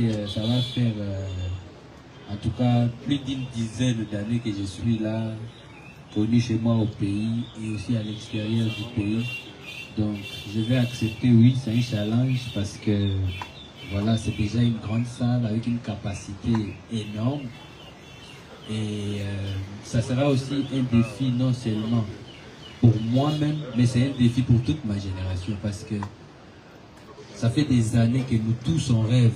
Ça va faire en tout cas plus d'une dizaine d'années que je suis là, connu chez moi au pays et aussi à l'extérieur du pays. Donc je vais accepter, oui, c'est un challenge parce que voilà, c'est déjà une grande salle avec une capacité énorme. Et ça sera aussi un défi non seulement pour moi-même, mais c'est un défi pour toute ma génération parce que ça fait des années que nous tous on rêve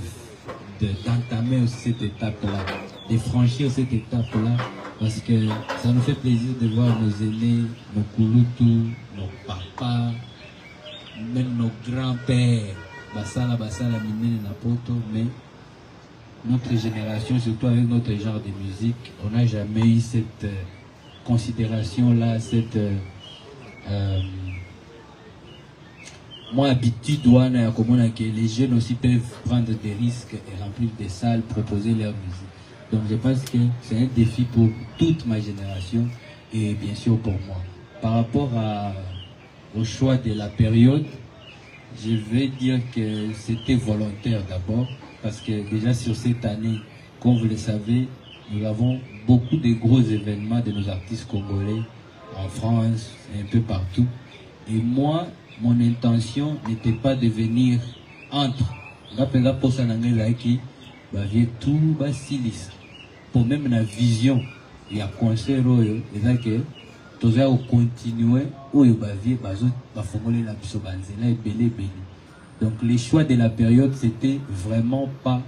d'entamer aussi cette étape-là, de franchir cette étape-là, parce que ça nous fait plaisir de voir nos aînés, nos kouloutou, nos papas, même nos grands-pères, basala, basala, minene, napoto, mais notre génération, surtout avec notre genre de musique, on n'a jamais eu cette considération-là, cette moi, habitude, que les jeunes aussi peuvent prendre des risques et remplir des salles, proposer leur musique. Donc je pense que c'est un défi pour toute ma génération et bien sûr pour moi. Par rapport au choix de la période, je vais dire que c'était volontaire d'abord, parce que déjà sur cette année, comme vous le savez, nous avons beaucoup de gros événements de nos artistes congolais en France et un peu partout. Et moi, mon intention n'était pas de venir entre. Pour même la vision, il y a concert, et que continuer, donc les choix de la période, c'était vraiment pas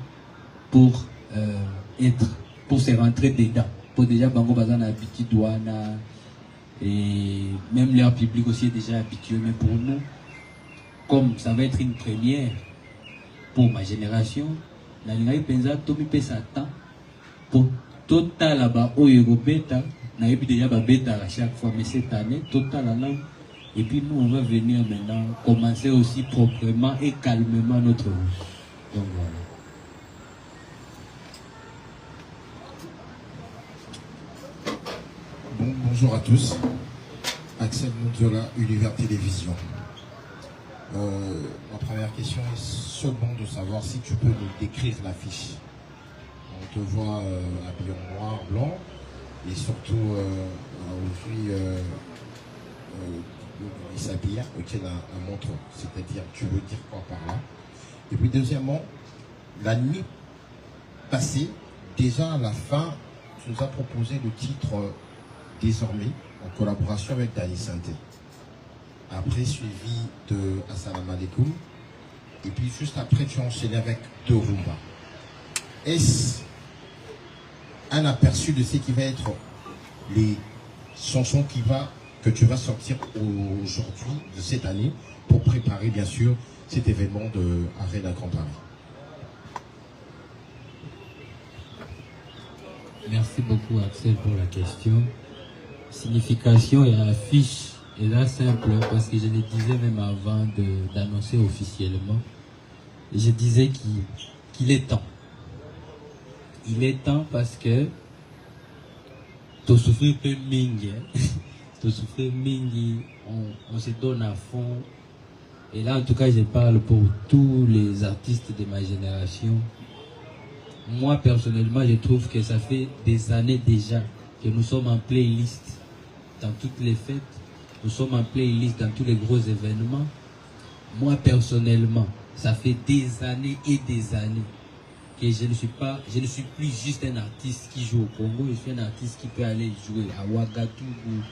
pour pour se rentrer dedans. Pour déjà bango bazan habitude douana. Et même leur public aussi est déjà habitué, mais pour nous, comme ça va être une première pour ma génération, la ligne pensa Tommy Pesata pour total là-bas au Eurobeta, n'a eu déjà bêta à chaque fois, mais cette année, total là. Et puis nous, on va venir maintenant commencer aussi proprement et calmement notre route. Donc voilà. Bonjour à tous, Axel Moudiola, Univers Télévision. Ma première question est seulement de savoir si tu peux nous décrire l'affiche. On te voit habillé en noir, blanc, et surtout aujourd'hui il s'habille auquel un montre, c'est-à-dire tu veux dire quoi par là. Et puis deuxièmement, la nuit passée, déjà à la fin, tu nous as proposé le titre Désormais, en collaboration avec Dani Santé. Après, suivi de Assalamu alaikum. Et puis, juste après, tu as enchaîné avec deux rumba. Est-ce un aperçu de ce qui va être les chansons que tu vas sortir aujourd'hui, de cette année, pour préparer, bien sûr, cet événement de Arena Grand Paris? Merci beaucoup, Axel, pour la question. Signification et affiche est là simple parce que je le disais même avant d'annoncer officiellement. Je disais qu'il est temps. Il est temps parce que tout souffrir peu mingi, tout souffrir mingi, on se donne à fond. Et là, en tout cas, je parle pour tous les artistes de ma génération. Moi, personnellement, je trouve que ça fait des années déjà que nous sommes en playlist dans toutes les fêtes, nous sommes en playlist dans tous les gros événements. Moi, personnellement, ça fait des années et des années que je ne suis plus juste un artiste qui joue au Congo, je suis un artiste qui peut aller jouer à Ouagadougou,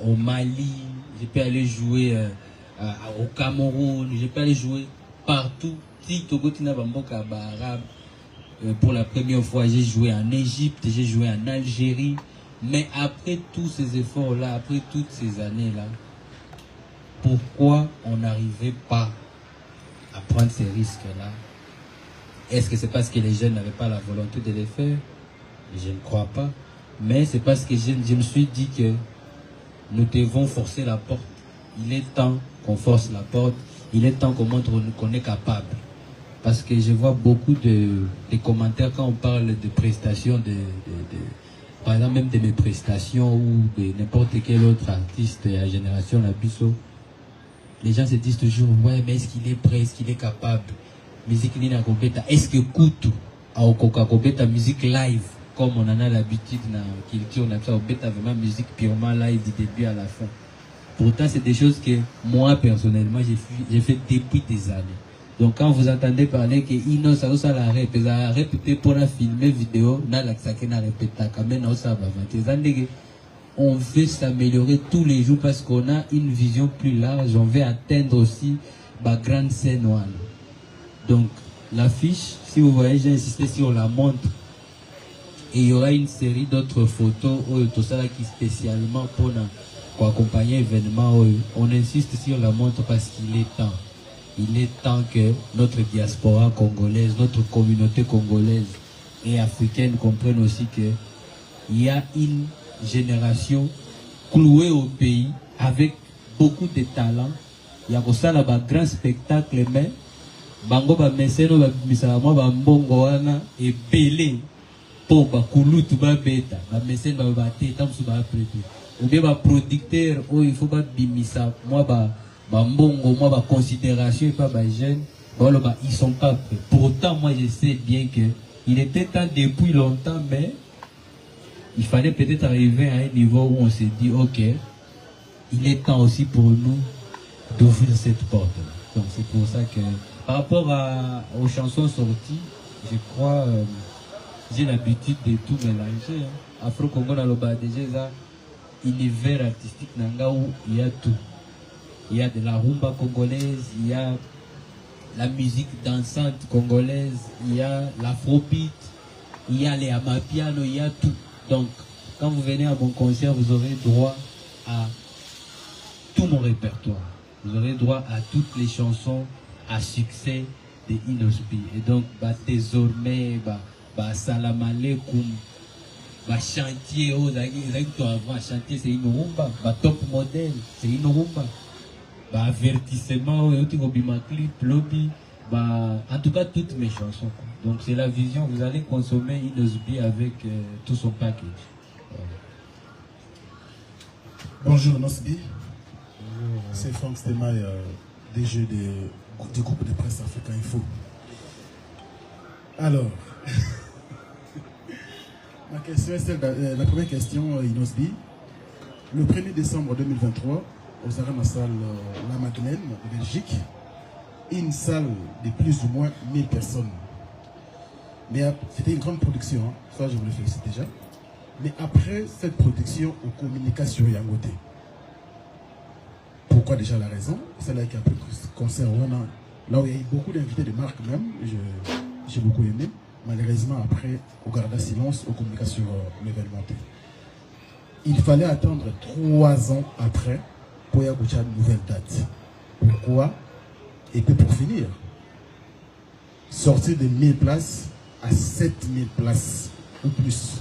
au Mali, je peux aller jouer au Cameroun, je peux aller jouer partout. Si Togotina Bamboka Arabe, pour la première fois, j'ai joué en Égypte, j'ai joué en Algérie. Mais après tous ces efforts-là, après toutes ces années-là, pourquoi on n'arrivait pas à prendre ces risques-là? Est-ce que c'est parce que les jeunes n'avaient pas la volonté de les faire? Je ne crois pas. Mais c'est parce que je me suis dit que nous devons forcer la porte. Il est temps qu'on force la porte. Il est temps qu'on montre qu'on est capable. Parce que je vois beaucoup de commentaires quand on parle de prestations, par exemple même de mes prestations ou de n'importe quel autre artiste de la génération Labisso. Les gens se disent toujours, ouais, mais est-ce qu'il est prêt, est-ce qu'il est capable? musique nina kobeta est-ce que kutu au koka kobeta musique live comme on en a l'habitude na culture na ça beta vraiment musique purement live du début à la fin. Pourtant c'est des choses que moi personnellement j'ai fait depuis des années. Donc quand vous entendez parler que ino ça ça la répéter pour la filmer vidéo na la ça que na répéter quand même ça va on veut s'améliorer tous les jours parce qu'on a une vision plus large, on veut atteindre aussi ma grande scène one. Donc l'affiche, si vous voyez, j'ai insisté sur la montre. Et il y aura une série d'autres photos tout ça là qui spécialement pour accompagner l'événement. On insiste sur la montre parce qu'il est temps. Il est temps que notre diaspora congolaise, notre communauté congolaise et africaine comprenne aussi que il y a une génération clouée au pays avec beaucoup de talent. Il y a ça là un grand spectacle mais bango ba meseno ba misala mo ba mbongo wana et belé pour ba kulutu ba beta ba meseno ba teta musu ba prêter ou bien ba producteur il faut ba bimisa moi ba mbongo moi ba considération et pas ba jeune ba ils sont pas prêts. Pourtant moi je sais bien que il était temps depuis longtemps mais il fallait peut-être arriver à un niveau où on s'est dit ok il est temps aussi pour nous d'ouvrir cette porte. Donc c'est pour ça que par rapport aux chansons sorties, je crois j'ai l'habitude de tout mélanger. Afro-Congo dans le bas déjà, univers artistique nanga où il y a tout. Il y a de la rumba congolaise, il y a la musique dansante congolaise, il y a l'afrobeat, il y a les amapiano, il y a tout. Donc quand vous venez à mon concert, vous aurez droit à tout mon répertoire. Vous aurez droit à toutes les chansons à succès de Inosbi. Et donc, désormais, salam alaikum, chantier, avant, chantier, c'est une rumba, top modèle, c'est une rumba, avertissement, clip, lobby, en tout cas, toutes mes chansons. Donc, c'est la vision, vous allez consommer Inosbi avec tout son package. Bonjour Nosbi. C'est Franck Stemaille, DG du groupe de presse Africa Info. Alors, ma question est celle la première question, Inosbi. Le 1er décembre 2023, aux arènes de salle La Madeleine, en Belgique, une salle de plus ou moins 1000 personnes. Mais c'était une grande production, hein. Ça je vous le félicite déjà. Mais après cette production, on communique sur Yangote. Pourquoi déjà la raison? C'est là qu'il y a plus de concert. Là où il y a eu beaucoup d'invités de marque même, j'ai beaucoup aimé. Malheureusement, après, on garda silence, on communique sur l'événement. Il fallait attendre 3 ans après pour y avoir une nouvelle date. Pourquoi? Et puis pour finir, sortir de 1000 places à 7000 places ou plus.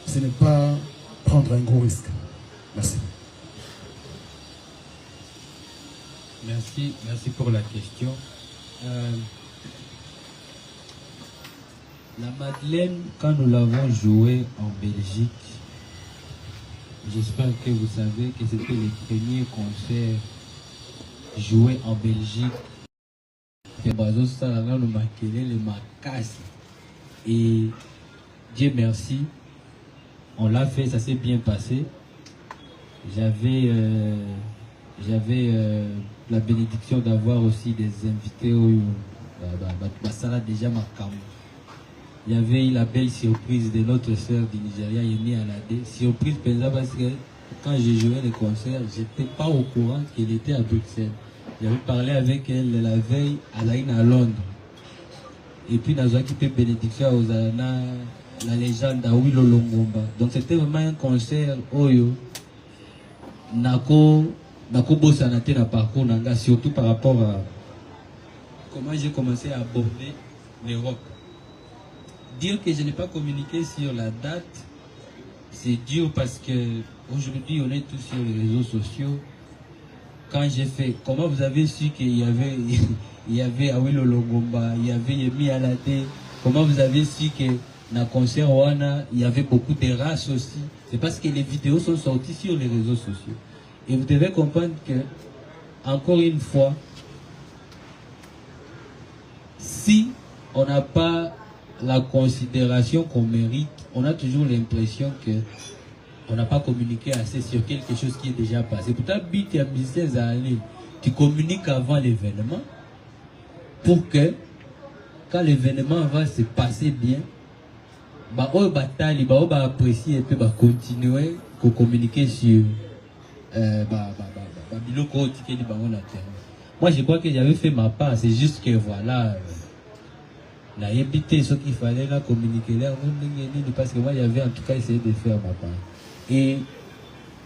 Ce n'est pas prendre un gros risque. Merci. Merci pour la question. La Madeleine, quand nous l'avons joué en Belgique, j'espère que vous savez que c'était le premier concert joué en Belgique. Et Dieu merci, on l'a fait, ça s'est bien passé. J'avais la bénédiction d'avoir aussi des invités au Basala déjà Makam. Il y avait eu la belle surprise de notre sœur du Nigeria, Yemi Alade. Surprise parce que quand j'ai joué le concert, j'étais pas au courant qu'elle était à Bruxelles. J'avais parlé avec elle la veille à Londres. Et puis nous avons quitté bénédiction aux la légende d'Awilo Longomba. Donc c'était vraiment un concert Oyo. Nako Bossanate na parcours nanga, surtout par rapport à comment j'ai commencé à aborder l'Europe. Dire que je n'ai pas communiqué sur la date, c'est dur parce que aujourd'hui on est tous sur les réseaux sociaux. Quand j'ai fait, comment vous avez su qu'il y avait Awilo Longomba, il y avait Yemi Alade, comment vous avez su que dans le concert Wana, il y avait beaucoup de races aussi. C'est parce que les vidéos sont sorties sur les réseaux sociaux. Et vous devez comprendre que, encore une fois, si on n'a pas la considération qu'on mérite, on a toujours l'impression que on n'a pas communiqué assez sur quelque chose qui est déjà passé. Pourtant, but et musicien, tu communiques avant l'événement pour que quand l'événement va se passer bien, bah on va apprécier et puis bah continuer à communiquer sur moi je crois que j'avais fait ma part, c'est juste que voilà n'a évité ce qu'il fallait là communiquer là parce que moi j'avais en tout cas essayé de faire ma part. Et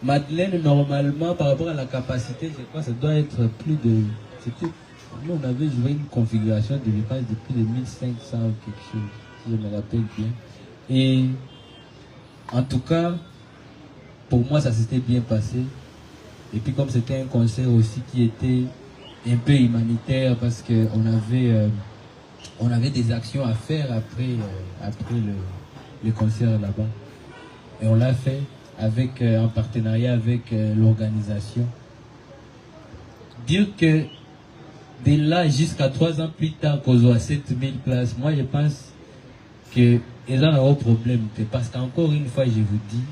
Madeleine, normalement, par rapport à la capacité, je crois que ça doit être plus de... Nous, on avait joué une configuration de dépenses de plus de 1500 ou quelque chose, si je me rappelle bien. Et en tout cas, pour moi, ça s'était bien passé. Et puis comme c'était un concert aussi qui était un peu humanitaire, parce qu'on avait des actions à faire après le concert là-bas. Et on l'a fait avec, en partenariat avec l'organisation. Dire que de là jusqu'à 3 ans plus tard, qu'on soit à 7000 places, moi je pense que ils ont un gros problème. Parce qu'encore une fois, je vous dis,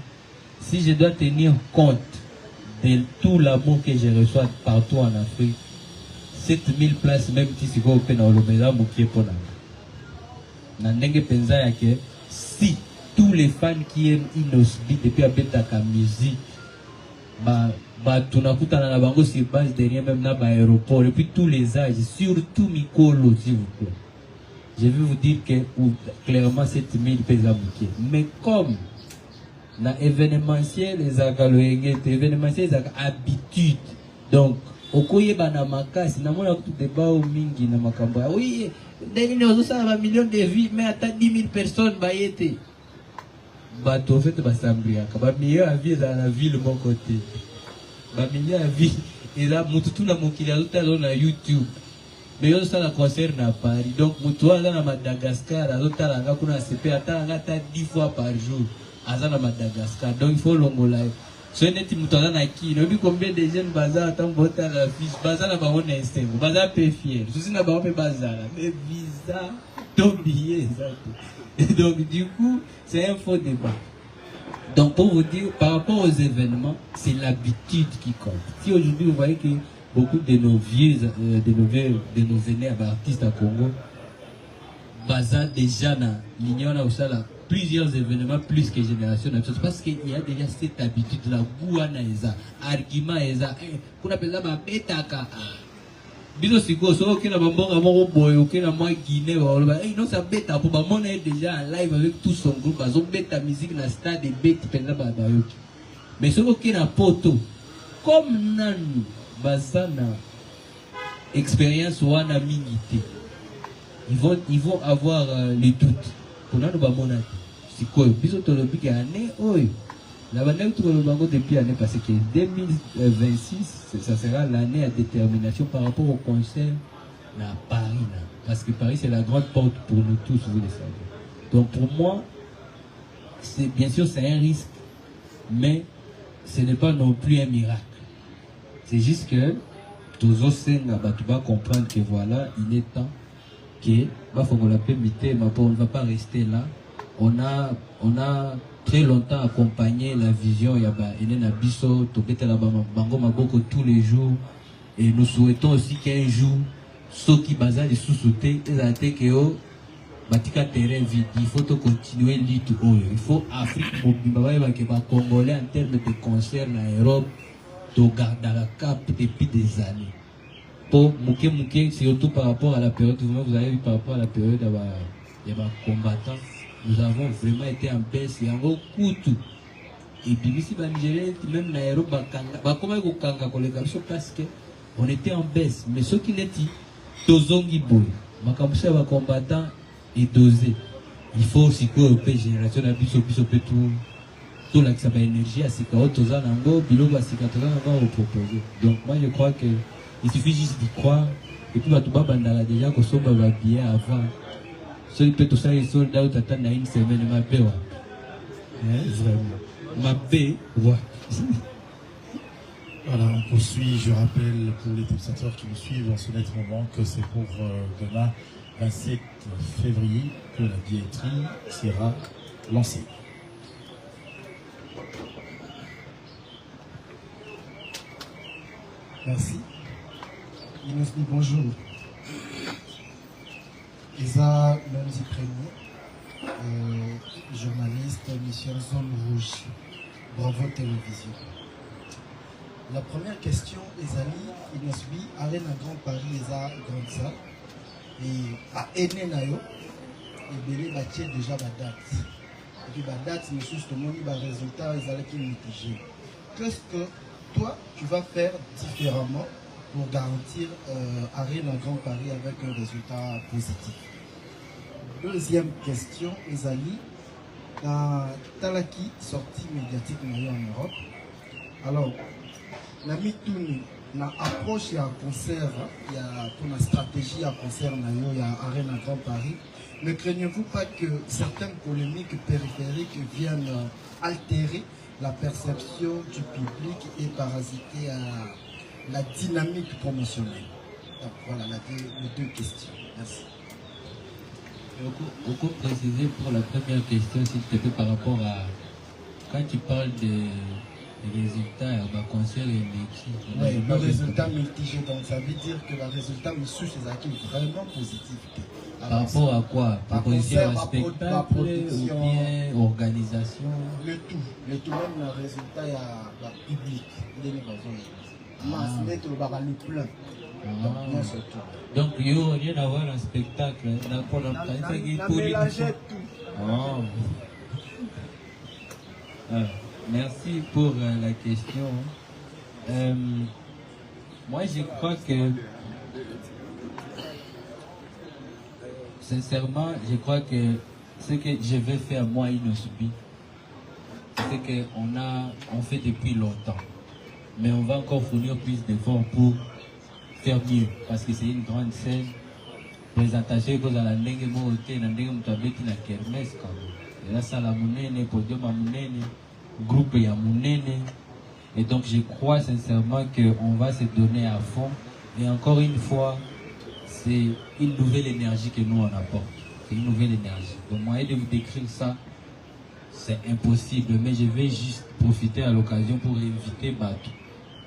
si je dois tenir compte de tout l'amour que je reçois partout en Afrique, 7000 places, même si c'est au Pénal, si tous les fans qui aiment Inosbi depuis la musique, tunakutana na bango sur base derrière même dans l'aéroport, et puis tous les âges, surtout Mikolo, s'il vous plaît. Je vais vous dire que clairement 7000 pèses. Mais comme dans l'événementiel, les événementiel, les habitudes. Donc, au koye banamaka, si namona tout débat au mingi na makamba. Oui, David nous ça va millions de vies, mais à 10 000 personnes bayete. Bateau fait basambria, ba meilleur vie dans la ville mon côté. Ba meilleur vie et là mututu na mokili azotala na YouTube. Mais yo ça la concerne à Paris. Donc mutu là na Madagascar azotala nga kuna CP atala 10 fois par jour. Azana Madagascar. Donc il faut longola. Ce n'est pas na qui, ne vu combien de jeunes bazar attendent voter à la fiche, bazar na ba on instinct, bazar peu fier. Souci na ba on bazar, mais visa, ton billet, ça. Donc du coup, c'est un faux débat. Donc pour vous dire, par rapport aux événements, c'est l'habitude qui compte. Si aujourd'hui vous voyez que beaucoup de nos vieux, de nos aînés artistes à Congo, bazar déjà na l'union là où ça là. Plusieurs événements plus que génération parce qu'il y a déjà cette habitude la gouana eza argument eza qu'on appelle ça ma betaka biso siko so que na bambonga moko boy que na moi Guinée wala non ça beta pour ba mona déjà en live avec tout son groupe bazo beta musique na stade de bet penza ba bayoki mais so que na poto comme nanu bazana expérience wana mingité ils vont avoir les doutes pour nous ba mona c'est quoi biso to lobi que année oi la banane tout le bango depuis année parce que 2026 ça sera l'année à détermination par rapport au concert à Paris là. Parce que Paris c'est la grande porte pour nous tous, vous le savez. Donc pour moi c'est bien sûr c'est un risque mais ce n'est pas non plus un miracle. C'est juste que tous os va comprendre que voilà il est temps que on ne va pas rester là. On a très longtemps accompagné la vision Yaba Elena Bisso, Tobeta la Bango Maboko tous les jours. Et nous souhaitons aussi qu'un jour, ceux qui basent les sous-sautés, Batika terrain vide, il faut continuer l'île. Il faut Afrique pour Congolais en termes de concert en Europe, de garder la cap depuis des années. Pour Mouké, surtout par rapport à la période, vous avez vu par rapport à la période il y a combattants, nous avons vraiment été en baisse, il y a un gros coup tout. Et puis ici, même dans Europe, parce qu'on était en baisse. Mais ce qui est dit, Tozongi Boy, Makamoussa va combattant et dosé. Il faut aussi que la génération a tout l'accès à l'énergie, à Sikao, Tozan Ango, Bilo, à Sikatoza, on va proposer. Donc moi je crois que il suffit juste d'y croire. Et puis, tu vas déjà que ça va bien avant. Celui qui peut tout ça, il sold out, attend une semaine, ma paix. Vraiment. Ma paix, ouais. Voilà, on poursuit. Je rappelle pour les téléspectateurs qui nous suivent en ce net moment que c'est pour demain 27 février que la billetterie sera lancée. Merci. Inosbi, bonjour. Isa Lonzi Prémont, journaliste, émission Zone Rouge, Bravo Télévision. La première question, Ezali, Inosbi, Arène à Grand Paris, Eza Grande Salle, et à Enenayo, et Belé Batier déjà la date. Et puis la date, mais justement, le résultat, Ezali qui est mitigé. Qu'est-ce que toi, tu vas faire différemment pour garantir Arène à Grand Paris avec un résultat positif? Deuxième question, Ezali, Talaki, sortie médiatique en Europe. Alors, la mitouni, la approche à concert, il y a pour la stratégie à concert, il y a Arène à Grand Paris. Ne craignez-vous pas que certaines polémiques périphériques viennent altérer la perception du public et parasiter la dynamique promotionnelle? Donc voilà les deux questions. Merci. Beaucoup préciser pour la première question, s'il te plaît, par rapport à quand tu parles des résultats, ma concert et l'équipe. Oui, le résultat mitigé, donc ça veut dire que le résultat monsieur chez Aki est vraiment positif. Par rapport à quoi? Proposition à spectacle ou bien organisation? Le tout, même le résultat il y a le public, il est le plein. Donc il n'y a rien à voir un spectacle. On a mélangé tout. Merci pour la question. Moi je crois que sincèrement, je crois que ce que je vais faire moi Inosbi, c'est qu'on fait depuis longtemps. Mais on va encore fournir plus d'efforts pour faire mieux. Parce que c'est une grande scène. Présentation que vous allez n'engue moté, n'engue mutabeti na kermesse quand même. Et là ça la mounene, podium à mounene, groupe ya mounene. Et donc je crois sincèrement qu'on va se donner à fond. Et encore une fois, c'est une nouvelle énergie que nous on apporte. C'est une nouvelle énergie. Donc moyen de vous décrire ça, c'est impossible. Mais je vais juste profiter à l'occasion pour inviter Batou.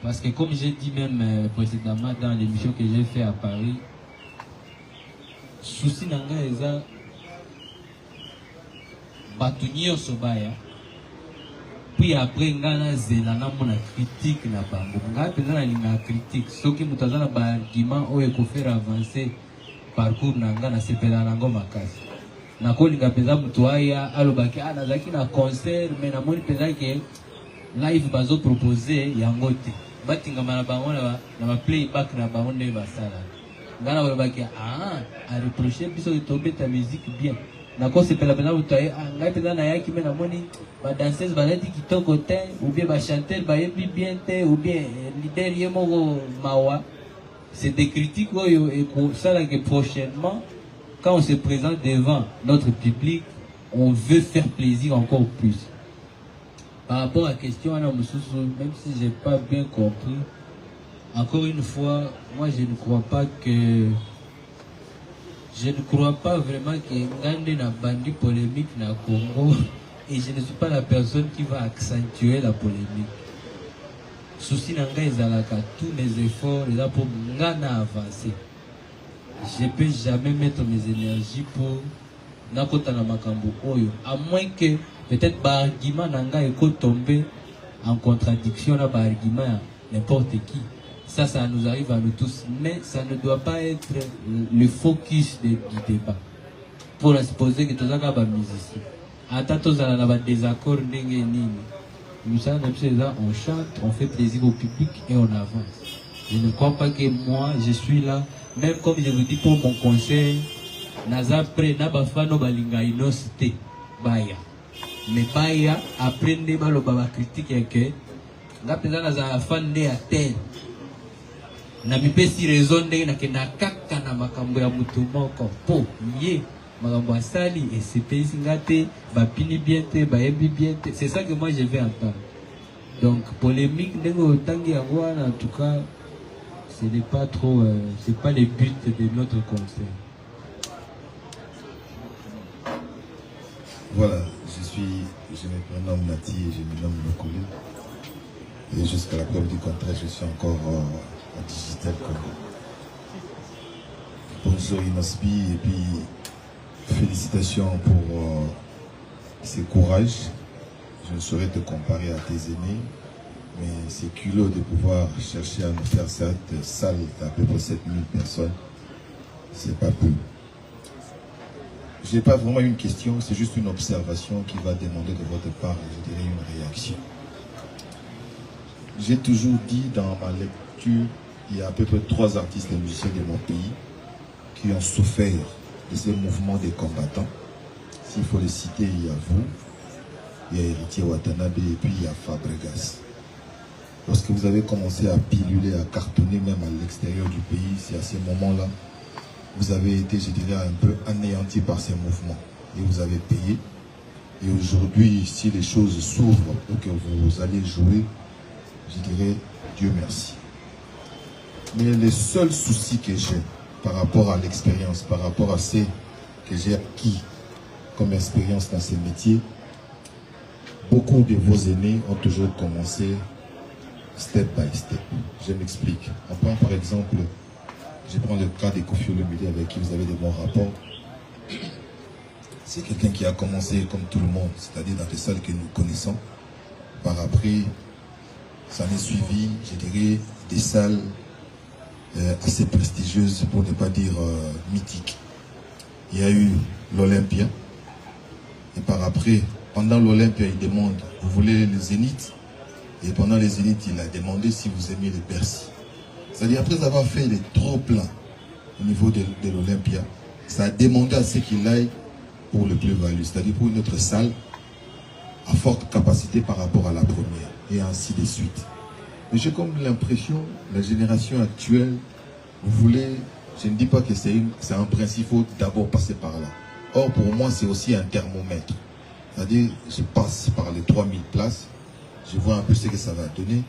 Parce que comme j'ai dit même précédemment dans l'émission que j'ai fait à Paris, souci nanga eza Batou nyonso baya. Puis après ngana zela na mona critique na bango. Nga peza na linga critique. Soki mutazana ba argument oyo ko faire avancer parcours nanga na sepela nango makasi. Na ko linga peza mutu aya alobaki nazaki na concert mais na moni peza ke live bazo proposer yango te. Batinga na bango na playback na bango nde basala. Ngana alobaki a reprocher biso de tomber ta musique bien. Na ko sepela peza mutu aya ngai peza na yaki mais na moni ba danseuse balati kitoko te ou bien ba chanteur ba yebi bien te ou bien leader yemo mawa. C'est des critiques et pour ça que prochainement quand on se présente devant notre public, on veut faire plaisir encore plus. Par rapport à la question, même si je n'ai pas bien compris, encore une fois, moi je ne crois pas vraiment que Ngande n'a bandi polémique na Congo et je ne suis pas la personne qui va accentuer la polémique. Souci nanga ezalaka tous mes efforts là pour ngana avancer. Je ne peux jamais mettre mes énergies pour nakota na makambo oyo à moins que peut-être ba argument nanga eko tomber en contradiction na ba argument n'importe qui. Ça nous arrive à nous tous, mais ça ne doit pas être le focus du débat. Pour supposer que tous les musiciens, attends tous les désaccords nous on chante, on fait plaisir au public et on avance. Je ne crois pas que moi je suis là, même comme je vous dis pour mon conseil, naza près nabafano balinga inosité baya. Mais baya après ne baloba critique que nga peza naza fan de à terre. Na mipesi raison ndenge na kena kaka na makambo ya mutu moko po ye makambo asali et c'est pesi ngate ba pini bien te ba yebi bien te. C'est ça que moi je vais entendre. Donc polémique ndenge otangi yango en tout cas ce n'est pas trop c'est pas le but de notre conseil. Voilà, je me prénomme Nati et je me nomme Lokole. Et jusqu'à la preuve du contraire, je suis encore en digital Congo. Bonjour Inosbi et puis félicitations pour ce courage. Je ne saurais te comparer à tes aînés, mais c'est culot de pouvoir chercher à nous faire cette salle d'à peu près 7000 personnes. C'est pas peu. Je n'ai pas vraiment une question, c'est juste une observation qui va demander de votre part, je dirais, une réaction. J'ai toujours dit dans ma lecture, il y a à peu près 3 artistes et musiciens de mon pays qui ont souffert de ces mouvements des combattants. S'il faut les citer, il y a vous, il y a Héritier Watanabe et puis il y a Fabregas. Lorsque vous avez commencé à piluler, à cartonner même à l'extérieur du pays, c'est à ces moments-là, vous avez été, je dirais, un peu anéanti par ces mouvements. Et vous avez payé. Et aujourd'hui, si les choses s'ouvrent pour que vous allez jouer, je dirais, Dieu merci. Mais les seuls soucis que j'ai par rapport à l'expérience, par rapport à ce que j'ai acquis comme expérience dans ces métiers, beaucoup de vos aînés ont toujours commencé step by step. Je m'explique. On prend par exemple, je prends le cas des Koffi Olomide avec qui vous avez de bons rapports. C'est quelqu'un qui a commencé comme tout le monde, c'est-à-dire dans les salles que nous connaissons. Par après, ça m'est suivi, je dirais, des salles assez prestigieuses, pour ne pas dire mythiques. Il y a eu l'Olympia. Et par après, pendant l'Olympia, il demande, vous voulez le Zénith? Et pendant les Zénith, il a demandé si vous aimez les Bercy. C'est-à-dire, après avoir fait les trop pleins au niveau de l'Olympia, ça a demandé à ce qu'il aille pour le plus-value, c'est-à-dire pour une autre salle à forte capacité par rapport à la première, et ainsi de suite. Mais j'ai comme l'impression, la génération actuelle, vous voulez, je ne dis pas que c'est un principe, il faut d'abord passer par là. Or, pour moi, c'est aussi un thermomètre. C'est-à-dire, je passe par les 3000 places, je vois un peu ce que ça va donner,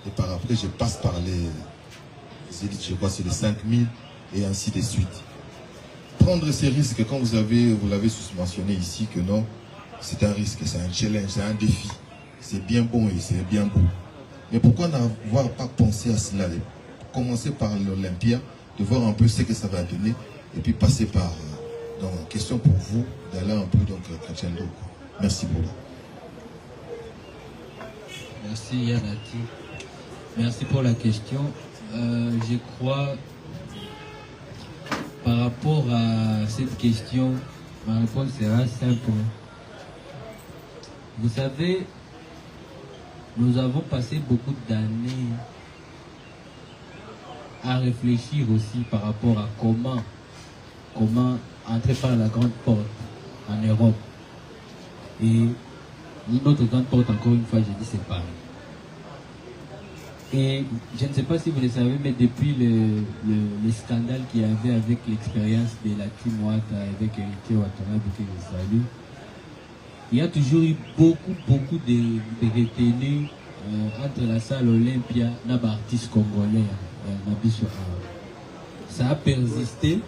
et par après, je passe par les élites, je crois c'est les 5000, et ainsi de suite. Prendre ces risques, quand vous l'avez mentionné ici, que non, c'est un risque, c'est un challenge, c'est un défi. C'est bien bon et c'est bien beau. Mais pourquoi n'avoir pas pensé à cela? Commencer par l'Olympia, de voir un peu ce que ça va donner, et puis passer par... donc, question pour vous, d'aller un peu donc crescendo. Merci beaucoup. Merci Yanati. Merci pour la question. Je crois, par rapport à cette question, ma réponse sera simple. Vous savez, nous avons passé beaucoup d'années à réfléchir aussi par rapport à comment entrer par la grande porte en Europe. Et notre grande porte, encore une fois, j'ai dit c'est Paris. Et je ne sais pas si vous le savez, mais depuis le scandale qu'il y avait avec l'expérience de la Team Wata avec Héritier Watanabe que je salue, il y a toujours eu beaucoup de retenues entre la salle Olympia et les artistes congolais. Ça a persisté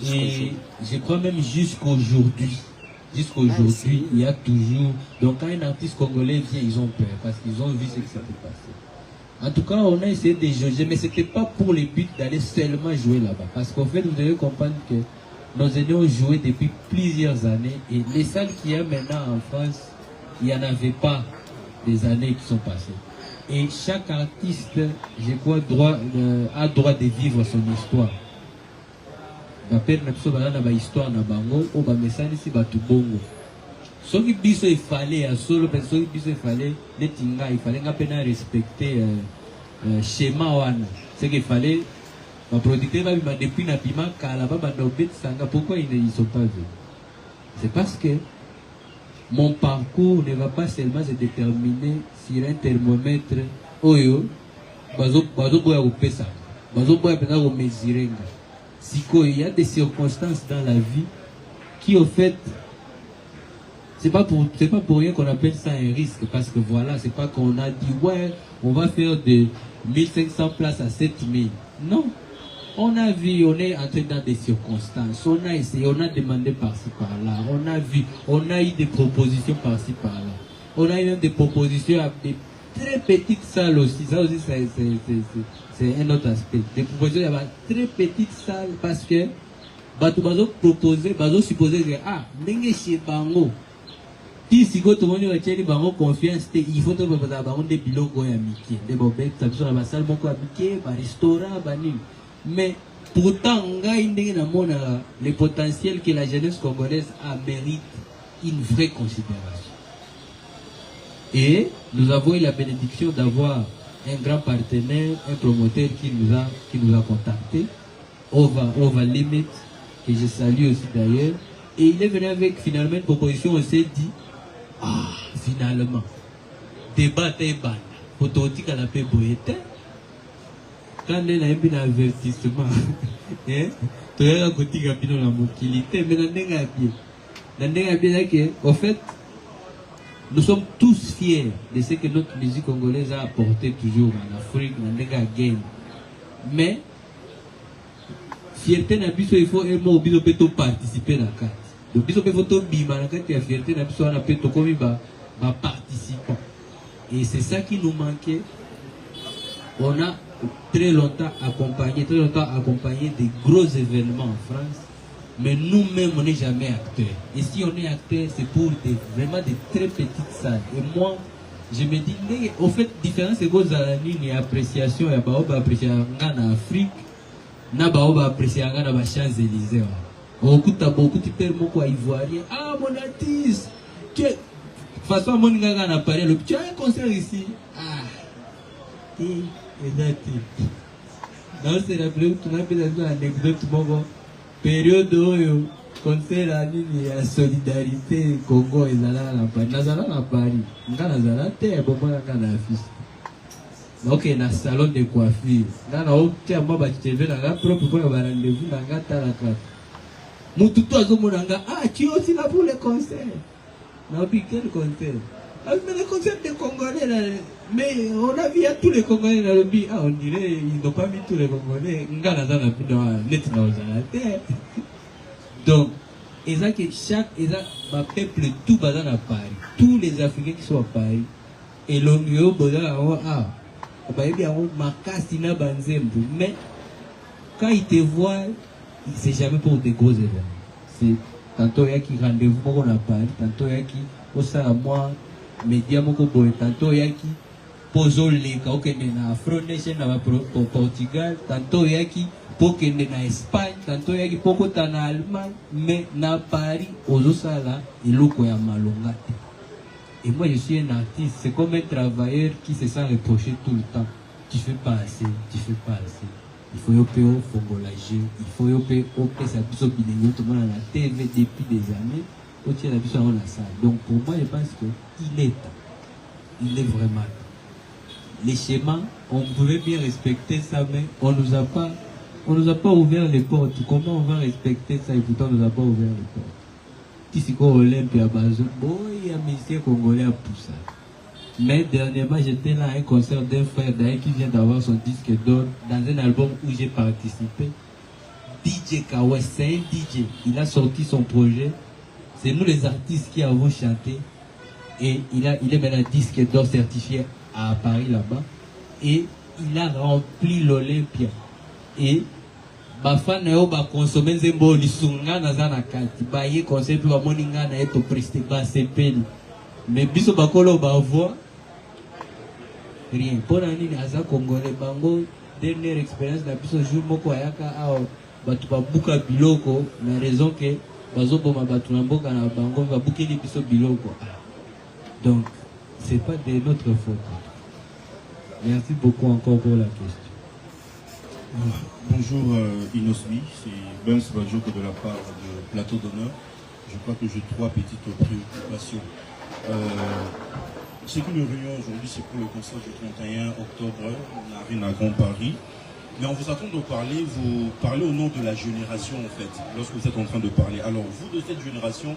et je crois même jusqu'aujourd'hui. Il y a toujours... Donc quand un artiste congolais vient, ils ont peur parce qu'ils ont vu ce qui s'était passé. En tout cas, on a essayé de jauger, mais ce n'était pas pour le but d'aller seulement jouer là-bas. Parce qu'en fait, vous devez comprendre que nos aînés ont joué depuis plusieurs années. Et les salles qu'il y a maintenant en France, il n'y en avait pas des années qui sont passées. Et chaque artiste, je crois, a droit de vivre son histoire. Histoire na bango o ba message si batu bongo. Ce qui biso il fallait à solo personne biso il fallait netinga il fallait ngapena respecter schéma wana. Ce qu'il fallait ma producteur va depuis na bima kala ba ndobet sanga. Pourquoi ils sont pas venus? C'est parce que mon parcours ne va pas seulement se déterminer sur un thermomètre oyo bazo boya opesa bazo boya pena ko mesurer. Il y a des circonstances dans la vie qui, au fait, c'est pas pour rien qu'on appelle ça un risque. Parce que voilà, c'est pas qu'on a dit, ouais, on va faire de 1500 places à 7000. Non. On a vu, on est entré dans des circonstances, on a essayé, on a demandé par-ci par-là, on a vu, on a eu des propositions par-ci par-là. On a eu même des propositions à des très petites salles aussi, ça aussi c'est un autre aspect. Des propositions à très petites salles parce que Bato proposé, Bazo supposé que n'engue chez Bango. Si tout le monde a Bango confiance, il faut que Bango des bilans à Mickey, des bobettes, ça peut être la salle Bango à Mickey, un restaurant, mais pourtant, on a le potentiel que la jeunesse congolaise a mérite une vraie considération. Et nous avons eu la bénédiction d'avoir un grand partenaire, un promoteur qui nous a contactés, Ova Limit, que je salue aussi d'ailleurs. Et il est venu avec finalement une proposition, on s'est dit, finalement, débat est ban, autotique à la paix boyette. Quand on a un avertissement, tu as un côté qui a bien la mobilité, mais en fait, nous sommes tous fiers de ce que notre musique congolaise a apporté toujours en Afrique, dans les game. Mais, fierté n'a plus, il faut participer dans la carte. Donc, il faut bima la carte, fierté n'a plus, on a pu participant. Et c'est ça qui nous manquait. On a très longtemps accompagné des gros événements en France. Mais nous-mêmes, on n'est jamais acteurs. Et si on est acteur, c'est pour vraiment des très petites salles. Et moi, je me dis, au fait, différence c'est que la ligne appréciation, il y a appréciation en Afrique, il y a appréciation dans les Champs-Élysées. Beaucoup de termes ivoiriens. Ah, mon artiste! De toute façon, mon gars a parlé, tu as un concert ici. Donc, c'est la plus grande anecdote. Période où concert la ligne à solidarité Congo et Zala à Paris. Nazala à Paris. Nazala t'es bon moi dans la fiche. Donc na salon de coiffure. Nana okia moi ba tv na propre pour ba rendez-vous na ngata la carte. Mutu to azomonanga tu es aussi là pour les concerts. Na puis quel concert? Mais les concerts des Congolais là, mais on a vu à tous les Congolais dans le pays. On dirait ils n'ont pas mis tous les Congolais. Donc, chaque peuple tout bazar à Paris, tous les Africains qui sont à Paris, et l'Onio bazar mais quand ils te voient, c'est jamais pour des gros événements. C'est tantôt il y a qui rendez-vous pour à Paris, tantôt il y a qui au moi. Média moko boy tantôt yaki pozo leka okende na Afro Nation na Portugal tantôt yaki pokende na Espagne tantôt yaki pokota na Allemagne mais na Paris ozosala eloko ya malonga te. Et moi je suis un artiste, c'est comme un travailleur qui se sent reproché tout le temps. Tu fais pas assez, tu fais pas assez. Il faut yopé au fongolage, il faut yopé au sa biso bilingo tout le monde à la TV depuis des années. Donc pour moi, je pense qu'il est temps. Il est vraiment temps. Les schémas, on pouvait bien respecter ça, mais on nous a pas ouvert les portes. Comment on va respecter ça et pourtant on nous a pas ouvert les portes? Ici, quand Olympia à Bazou, il y a un monsieur congolais à Poussa. Mais dernièrement, j'étais là à un concert d'un frère d'ailleurs qui vient d'avoir son disque d'or dans un album où j'ai participé. DJ Kawa, c'est un DJ. Il a sorti son projet. C'est nous les artistes qui avons chanté et il est maintenant disque d'or certifié à Paris là-bas et il a rempli l'Olympia et bafana yo ba consommer nzembo lisunga na zana kati ba ye concert ba moninga na eto preste ba sepeli mais biso bakolo ba voix rien pour nani aza congolais bango dernière expérience na biso jour moko ayaka a batu ba buka biloko na raison que donc, c'est pas de notre faute. Merci beaucoup encore pour la question. Bonjour Inosmi, c'est Ben Sbadjoko de la part de Plateau d'Honneur. Je crois que j'ai 3 petites préoccupations. Ce que nous réunissons aujourd'hui, c'est pour le concert du 31 octobre, on arrive à Grand Paris. Mais on vous attend de parler, vous parlez au nom de la génération en fait, lorsque vous êtes en train de parler. Alors vous de cette génération,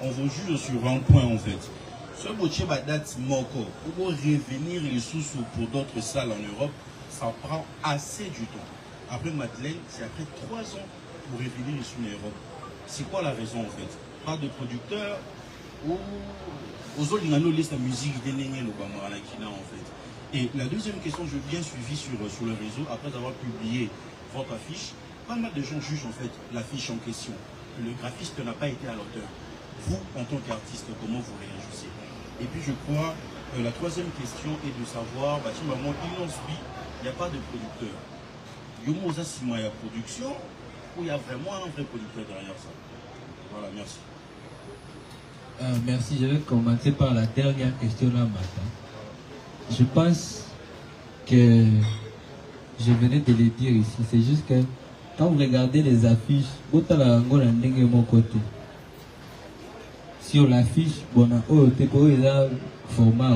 on vous juge sur un point en fait. Ce botier date moko, pour revenir les sous pour d'autres salles en Europe, ça prend assez du temps. après Madeleine, c'est après 3 ans pour revenir sur l'Europe. C'est quoi la raison en fait? Pas de producteur ou aux autres liste la musique de Kina en fait. Et la deuxième question, je bien suivi sur le réseau après avoir publié votre affiche. Pas mal de gens jugent en fait l'affiche en question. Le graphiste n'a pas été à l'auteur. Vous, en tant qu'artiste, comment vous réagissez? Et puis je crois, la troisième question est de savoir, si maman, il n'y a pas de producteur. Yomoza Sima, il y a production ou il y a vraiment un vrai producteur derrière ça? Voilà, merci. Merci, je vais commencer par la dernière question là matin. Je pense que je venais de le dire ici, c'est juste que quand vous regardez les affiches, mon côté. Sur l'affiche, format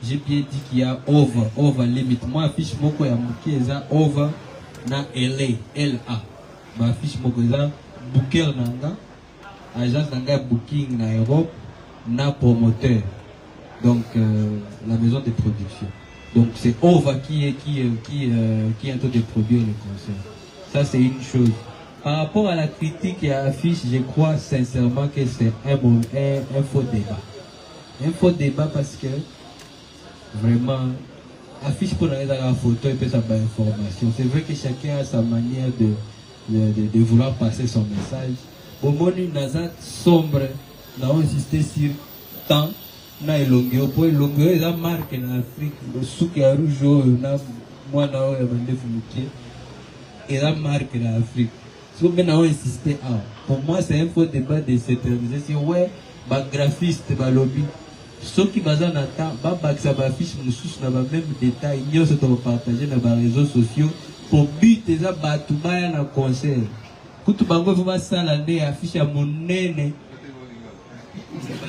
j'ai bien dit qu'il y a over limit. Moi, affiche moko ya muki eza over na LA, LA. Ma affiche moko eza booker nanga, agence nanga booking na Europe, na promoteur. Donc la maison de production. Donc c'est over qui est en train de produire le concert. Ça c'est une chose. Par rapport à la critique et à l'affiche, je crois sincèrement que c'est un faux débat. Un faux débat parce que vraiment, affiche pour la photo et puis sa information. C'est vrai que chacun a sa manière de vouloir passer son message. Au moins, une nazat sombre, on a insisté sur temps, na elongeo po elongeo eza marque en Afrique. Le souk ya rouge, na moi na o ya bande fumuki, eza marque en Afrique. Si on a insisté, pour moi c'est un faux débat de s'éterniser. Si ouais, bah graphiste, bah lobby. Ceux qui basent en attente, ça va afficher nous même détail, nous se partager dans les réseaux sociaux pour but des abattements dans concert. Quand tu vas voir ça l'année affiche à mon nez,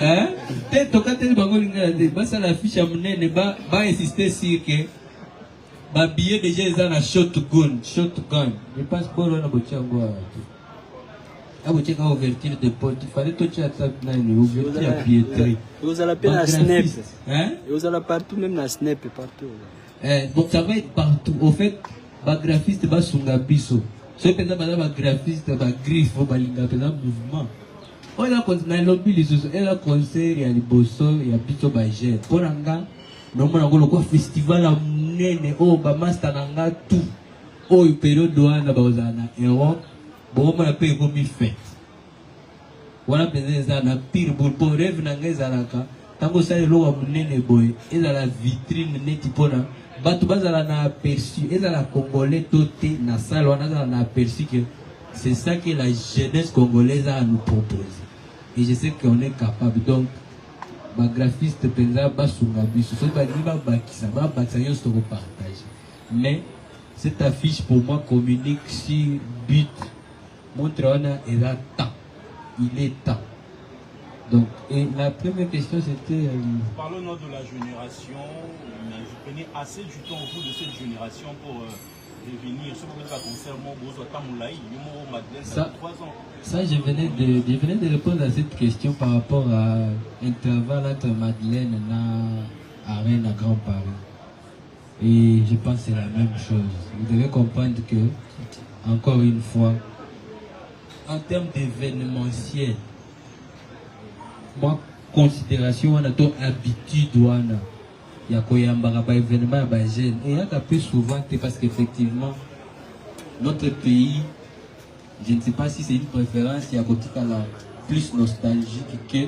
hein? Peut-être quand tu vas voir ça l'affiche à mon nez, va insister sur que ma billet déjà est dans la shotgun. Je pense pas qu'on a besoin de ouverture de porte, il fallait que tu aies une ouverture à billetterie. Vous allez appeler la Snap. Vous allez partout, même la Snap partout. Donc ça va être partout. Au fait, le graphiste va sur la biso. Ce que le graphiste va griffe, va l'ingaper dans le mouvement. On a continué à lobby, il y a concert, il y a les bossons, il y a biso bagé. Pour un gars, nous avons un festival à Mnene, oh, master nanga tout. Oh, une période douane, Europe. Bon, on a payé pour m'y faire. On a besoin d'un pire pour rêve n'angezalaka. Tant que ça est l'eau à mon boy, et dans la vitrine neti pona. Batubazala n'a aperçu, et dans la Congolais toté, na salle, on a aperçu que c'est ça que la jeunesse congolaise a à nous proposer. Et je sais qu'on est capable. Donc, ma graphiste pensa bas sur ma bus, ce n'est pas bakisa, yo se repartage. Mais cette affiche pour moi communique sur but. Montre-on il a temps. Il est temps. Donc, et la première question c'était. Parlons de la génération. Vous prenez assez du temps au bout de cette génération pour revenir. Ce que vous avez ça, 3 ans. Ça, je venais de répondre à cette question par rapport à l'intervalle entre Madeleine et Arène à Grand Paris. Et je pense que c'est la même chose. Vous devez comprendre que, encore une fois, en termes d'événementiel, moi, considération, on a ton habitude, il y a quoi événement, et il y a peu souvent, parce qu'effectivement, notre pays, je ne sais pas si c'est une préférence, il y a la plus nostalgique que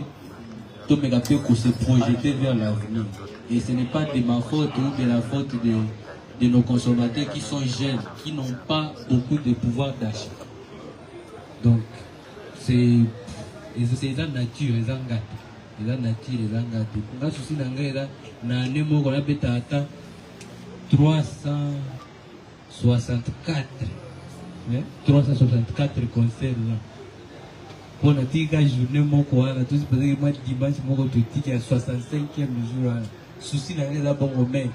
tout le monde pour se projeter vers l'avenir. Et ce n'est pas de ma faute ou de la faute de nos consommateurs qui sont jeunes, qui n'ont pas beaucoup de pouvoir d'achat. Donc, c'est la nature, les engâtés. Les nature, les engâtés. Quand je suis dans le monde, on a 364. 364 concerts là. Pour la journée, mon coin, tout ce que moi dimanche, mon retour, il y a 65e jour. Souci dans les bon moment.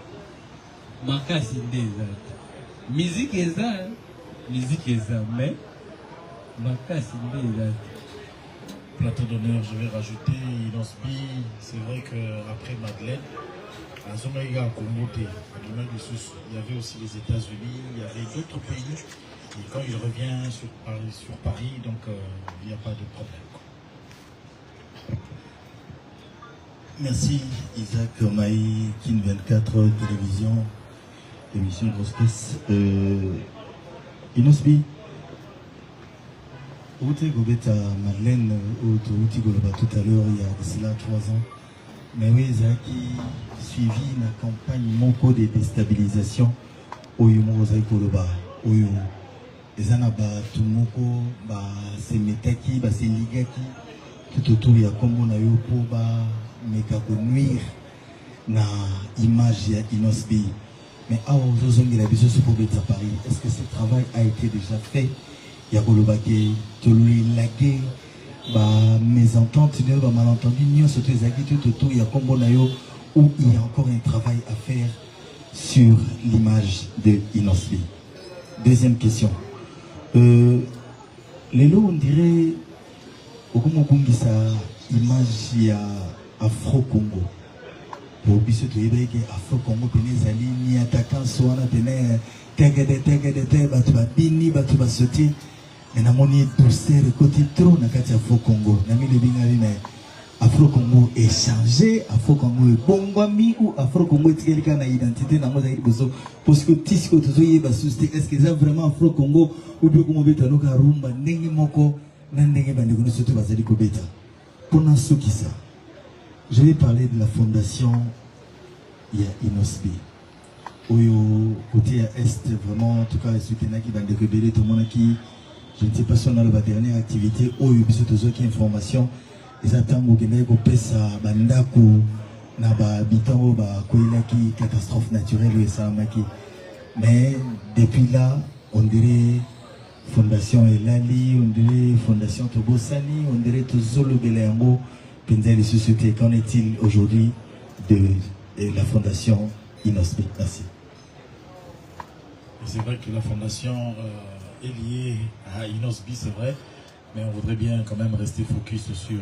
Ma casse est musique est ça, musique est ça, mais ma casse est plateau d'honneur, je vais rajouter Inosbi. C'est vrai qu'après Madeleine, à Zomaïga, à Congo, il y avait aussi les États-Unis, il y avait d'autres pays. Et quand il revient sur Paris, donc il n'y a pas de problème. Merci Isaac Maï, Kin 24 télévision, émission Grosse Caisse. Inosbi, Outé Gobeta Madeleine, Outé Goloba tout à l'heure, il y a cela 3 ans. Mais oui, Zaki suivi la campagne Moko de déstabilisation au Yumo Zaki Goloba, au Yumo. Ezanaba Tumoko, c'est Metaki, c'est Ligaki, tout autour il y a comme on a eu pour nuire na image ya Inosbi. Mais à aujourd'hui la vision sur Paris, est-ce que ce travail a été déjà fait? Il y a Golobake, Tolui Lagué, mésentente, malentendu, ni surtout les acquis tout autour, il y a comme on a eu où il y a encore un travail à faire sur l'image de Inosbi. Deuxième question. Les lots, on dirait, au Congo, sa image il y a Afro-Congo. Pour biso to yebeke Afro-Congo penezali ni attaquant soana pene tegede batu ba bini batu ba soti mais na moni douceur côté trop na kati Afro-Congo na mi le binga mais Afro-Congo est changé, Afro-Congo est bongwami ou Afro-Congo est quelqu'un na identité na moza iboso parce que tisiko tozo yeba susté est-ce que c'est vraiment Afro-Congo ou bien comme beta no ka rumba ndenge moko na ndenge bande ko surtout bazali ko beta pour na soki ça. Je vais parler de la fondation Inosbi. Au côté est, vraiment, en tout cas, celui qui va découvrir tout le monde qui, je ne sais pas si on a la dernière activité, au Ubisoft, qui information, ils attendent au Québec, au PESA, Bandaku, Naba, Bitango, Koilaki, catastrophe naturelle, ou Salamaki. Mais depuis là, on dirait Fondation Elali, on dirait Fondation Tobosani, on dirait Tozolo Belengo. Les sociétés, qu'en est-il aujourd'hui de la fondation Inosbi? Merci. C'est vrai que la fondation est liée à Inosbi, c'est vrai, mais on voudrait bien quand même rester focus sur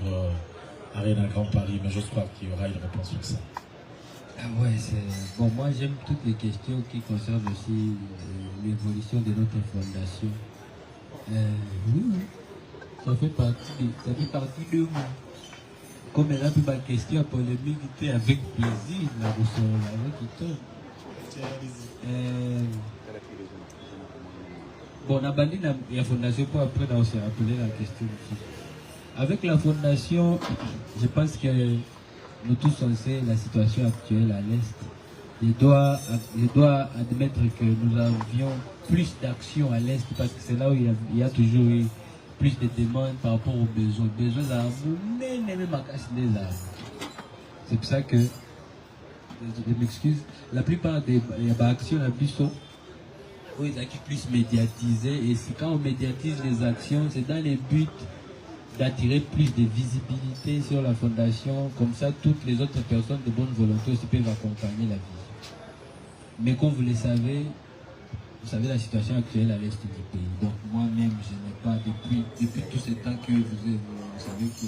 Arena Grand Paris, mais je crois qu'il y aura une réponse sur ça. Ah ouais, c'est... Bon, moi j'aime toutes les questions qui concernent aussi l'évolution de notre fondation. Oui, ça fait partie de moi. Comme elle a pu ma question polémique, avec plaisir, la recevoir bon, on a banni la fondation pour après, on s'est rappelé la question. Avec la fondation, je pense que nous tous on sait la situation actuelle à l'Est. Je dois admettre que nous avions plus d'action à l'Est parce que c'est là où il y a toujours eu plus de demandes par rapport aux besoins. Besoins d'amour, mais même à casser les armes. C'est pour ça que, je m'excuse, la plupart des actions, la plus sont, où ils acquis plus médiatisés. Et quand on médiatise les actions, c'est dans le but d'attirer plus de visibilité sur la fondation. Comme ça, toutes les autres personnes de bonne volonté aussi peuvent accompagner la vie. Mais comme vous le savez, vous savez la situation actuelle à l'est du pays. Donc moi-même, je n'ai pas, depuis tout ce temps que vous savez que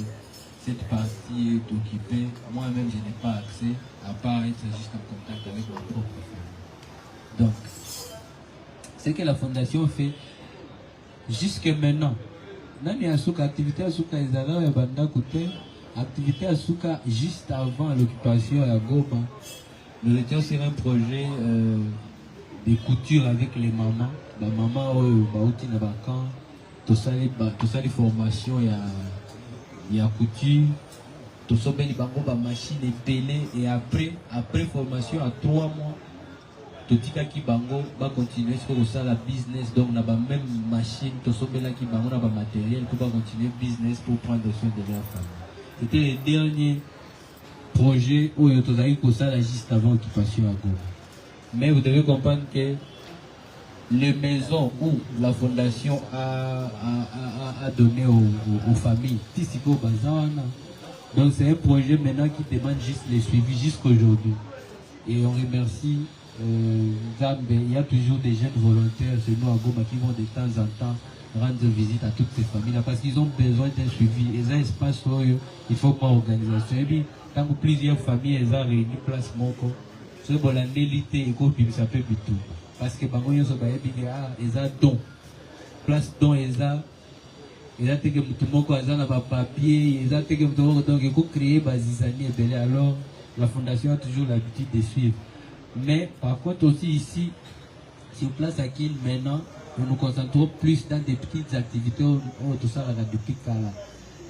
cette partie est occupée, moi-même, je n'ai pas accès, à part être juste en contact avec ma propre famille. Donc, ce que la fondation fait, jusque maintenant, nani asuka activité asuka ezala ya banda côté activité asuka juste avant l'occupation à Goma. Nous étions sur un projet de couture avec les mamans. La maman bauti na bakan, tout ça les formations il y a couture, tout ça ben bango ba machine et télé et après formation à 3 mois. Tout ça qui bango va continuer sur ça la business donc na ba même machine tout ça ben là qui bango na ba matériel pour continuer business pour prendre soin de leur famille. C'était le dernier projet où il y a eu ça juste avant l'occupation à Goma. Mais vous devez comprendre que les maisons où la fondation a donné aux familles, donc c'est un projet maintenant qui demande juste les suivis jusqu'à aujourd'hui. Et on remercie Zambé, il y a toujours des jeunes volontaires chez nous à Goma qui vont de temps en temps rendre visite à toutes ces familles-là parce qu'ils ont besoin d'un suivi. Et ça, espace, il faut pas organisation. Et puis, tant que plusieurs familles, elles ont réuni place moko, ce bon la nélité et qu'on ça peut tout. Parce que bango yo so ba yebi que ils ont don. Place don ils ont été que tout le monde a un papier, ils ont été que tout le monde donc il faut créer bazizani et belé. Alors la fondation a toujours l'habitude de suivre. Mais par contre aussi ici, sur place à Kin maintenant, nous nous concentrons plus dans des petites activités, tout ça là depuis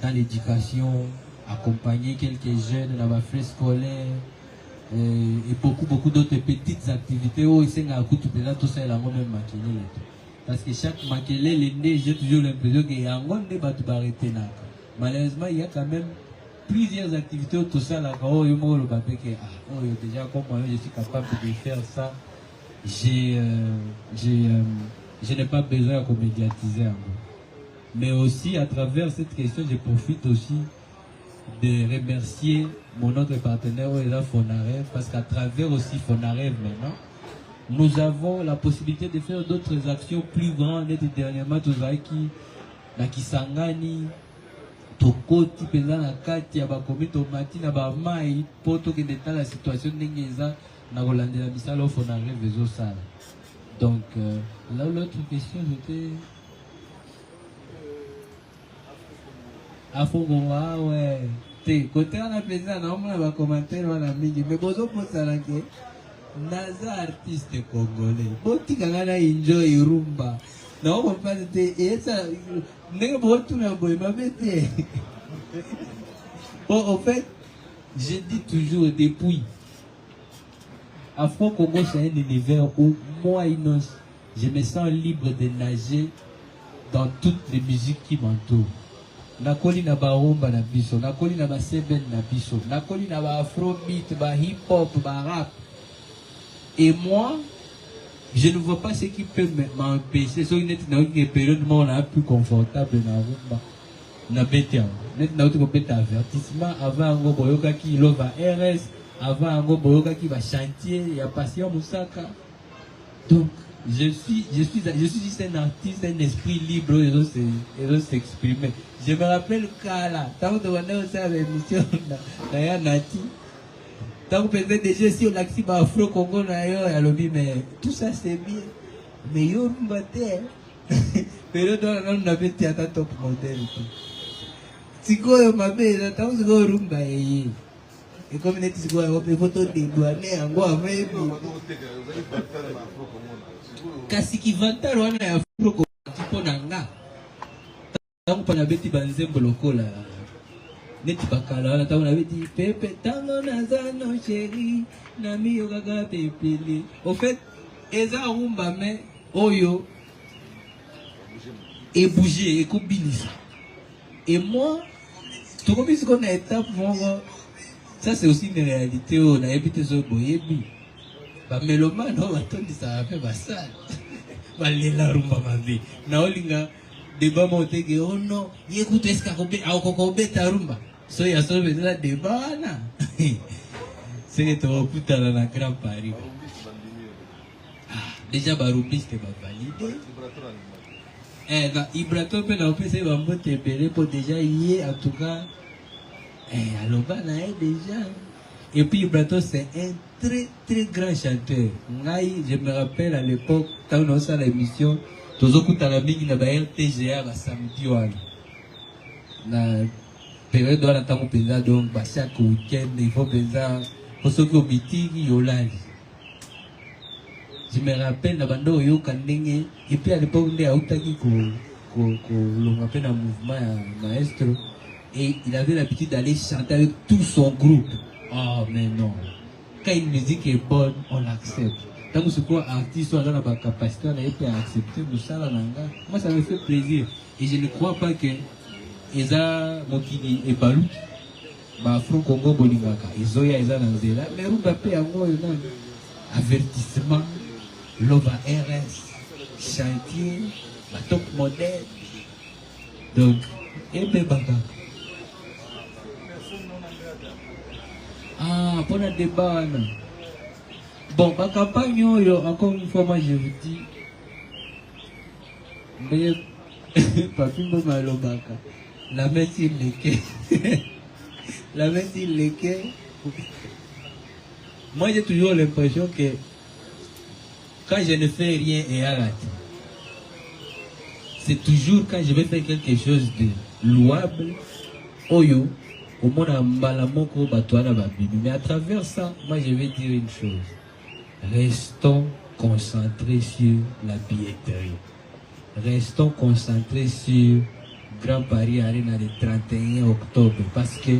dans l'éducation, accompagner quelques jeunes dans la frais scolaire et beaucoup d'autres petites activités où ils sont tout ça là même maquillé. Parce que chaque maquillé les nez, j'ai toujours l'impression qu'il y a un grand débat de barreter là. Malheureusement, il y a quand même plusieurs activités tout ça là quand il le papier que déjà comme moi je suis capable de faire ça. Je n'ai pas besoin de médiatiser. Mais aussi, à travers cette question, je profite aussi de remercier mon autre partenaire, Fonarev, parce qu'à travers aussi Fonarev maintenant, nous avons la possibilité de faire d'autres actions plus grandes. Dernièrement, qui Sangani, Tokoti, Pena, Katia, Bakomi, Tomati, Nabamai, Poto, qui est dans la situation d'Ingeza, Nagolandé, la Missalo, Fonarev, Vezo Sala. Donc, là, l'autre question, c'était. Afogonga, ouais. Côté on a plaisir, on a commentaire, on a mis. Mais bon, pour ça, Naza artiste congolais. Bon, tu as enjoy rumba. Non, on va pas dire. Et ça, n'est pas tout le monde, m'a bêté. Bon, en fait, je dis toujours depuis. Afro-Congo, c'est un univers où moi, je me sens libre de nager dans toutes les musiques qui m'entourent. Nakoli na ba rumba na biso, nakoli na ba seben na biso, nakoli na ba afrobeat, ba hip-hop, ba rap. Et moi, je ne vois pas ce qui peut m'empêcher. C'est une période où on est plus confortable na rumba. Na bétian. Net na autre peut avertissement avant ngo boyoka ki lova RS. Avant ngo boyoka qui va chantier, il y a Passion Moussaka. Donc je suis juste un artiste, un esprit libre et de s'exprimer. Je me rappelle Kala, tant que on a aussi à l'émission d'ailleurs Nati. Tant que peut-être déjà si on a actif Afro Congo d'ailleurs à l'objet, mais tout ça c'est bien. Mais yo m'batte. Mais on avait théâtre top modèle. Si quoi ma belle, tant que go rumba et comme on est quoi, on peut photo des douaniers en quoi mais kasi kivanta wana ya Afro Congo nanga. Tango pana beti banzembo lokola neti bakala wana tango na beti pepe tango nazano chéri na miyo gaga pepele. Au fait eza rumba me oyo et bouger et kobilisa. Et moi tout comme ce qu'on a étape ça c'est aussi une réalité on a évité ce boyebi ba mélomane on attend ça fait basal ba lela rumba mabe na olinga débat monté que oh non écoute est-ce qu'à ta rumba so ya so la débat na c'est que tu puta dans la Grand Paris déjà ba rubiste ba validé na Ibrato pe na PC ba mbote belé pour déjà y en tout cas aloba na déjà et puis Ibrato c'est un très très grand chanteur. Je me rappelle à l'époque quand on a fait l'émission tozokuta la mingi na ba RTGA ba samedi wana na période wana tango penza donc ba chaque week-end il faut penza posoki obitiki yolali. Je me rappelle na bando yo kandenge et puis à l'époque nde autaki ko longa pe na mouvement ya maestro et il avait l'habitude d'aller chanter avec tout son groupe. Oh mais non, quand une musique est bonne on l'accepte. Tant que ce quoi artiste on a la capacité on a été accepter tout ça là. Moi ça me fait plaisir et je ne crois pas que Eza Mokili et Balou ba Afro Congo bolingaka Ezoya Eza Nanzela mais rumba pe yango yo non avertissement Lova RS chantier la top modèle donc et baka pour le débat bon ma campagne encore une fois moi je vous dis mais Papi Mboma Lobaka. La main sur le quai. La main sur le quai. Moi, j'ai toujours l'impression que quand je ne fais rien et arrête, c'est toujours quand je vais faire quelque chose de louable, oyo, au monde a malamoko batouana babibi. Mais à travers ça, moi je vais dire une chose. Restons concentrés sur la billetterie. Restons concentrés sur Grand Paris Arena le 31 octobre. Parce que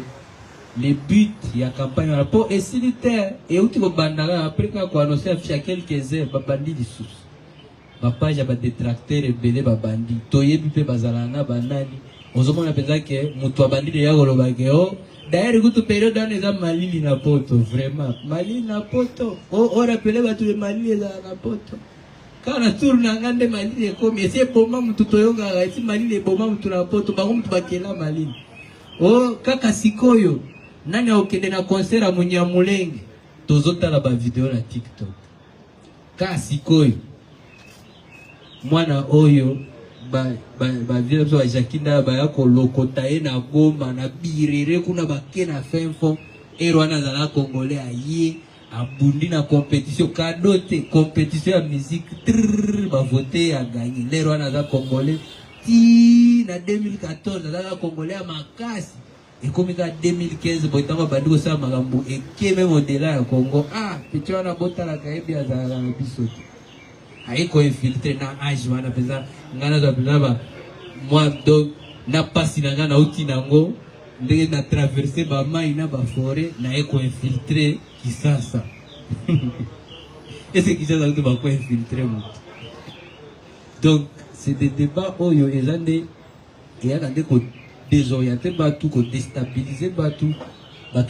les buts, il y a campagne à rapport et solitaire. Et où tu vas bandara après quand on a annoncé à quelques heures, babandi di sous. Papa, j'ai pas détracteur et belé babandi. Toye bipe bazalana banani. Ozoma na pesa que mutu abandi de ya golobageo. D'ailleurs, écoute, période dans les Mali na poto, vraiment. Mali na poto. On rappelait ba tous les Mali na poto. Quand on tourne en grande Mali les comme et c'est pour moi mutu toyonga, si Mali les boma mutu na poto, ba mutu bakela Mali. Oh, kaka sikoyo. Nani okende na concert a Munyamulenge. Tozota la ba vidéo na TikTok. Kaka sikoyo. Mwana oyo ba vile so Jakinda ba yako lokota na goma na birere kuna bake na fenfo erwana za la congolais aye abundi na compétition kadote compétition ya musique ba voter a gagner l'erwana za congolais ti na 2014 za congolais a makasi et comme ka 2015 boitanga bandu sa magambo et qui même au-delà ya Congo pichwa na bota la kaibi za la bisoto haiko infiltré na âge wana pesa ngana za pesa moi donc na pasi na ngana uti nango ndenge na traverser ba mai na ba forêt na eko infiltré kisasa est-ce kisasa uti ba ko infiltré mo donc c'est des débats oyo ezande et ya kande ko désorienter batu ko déstabiliser batu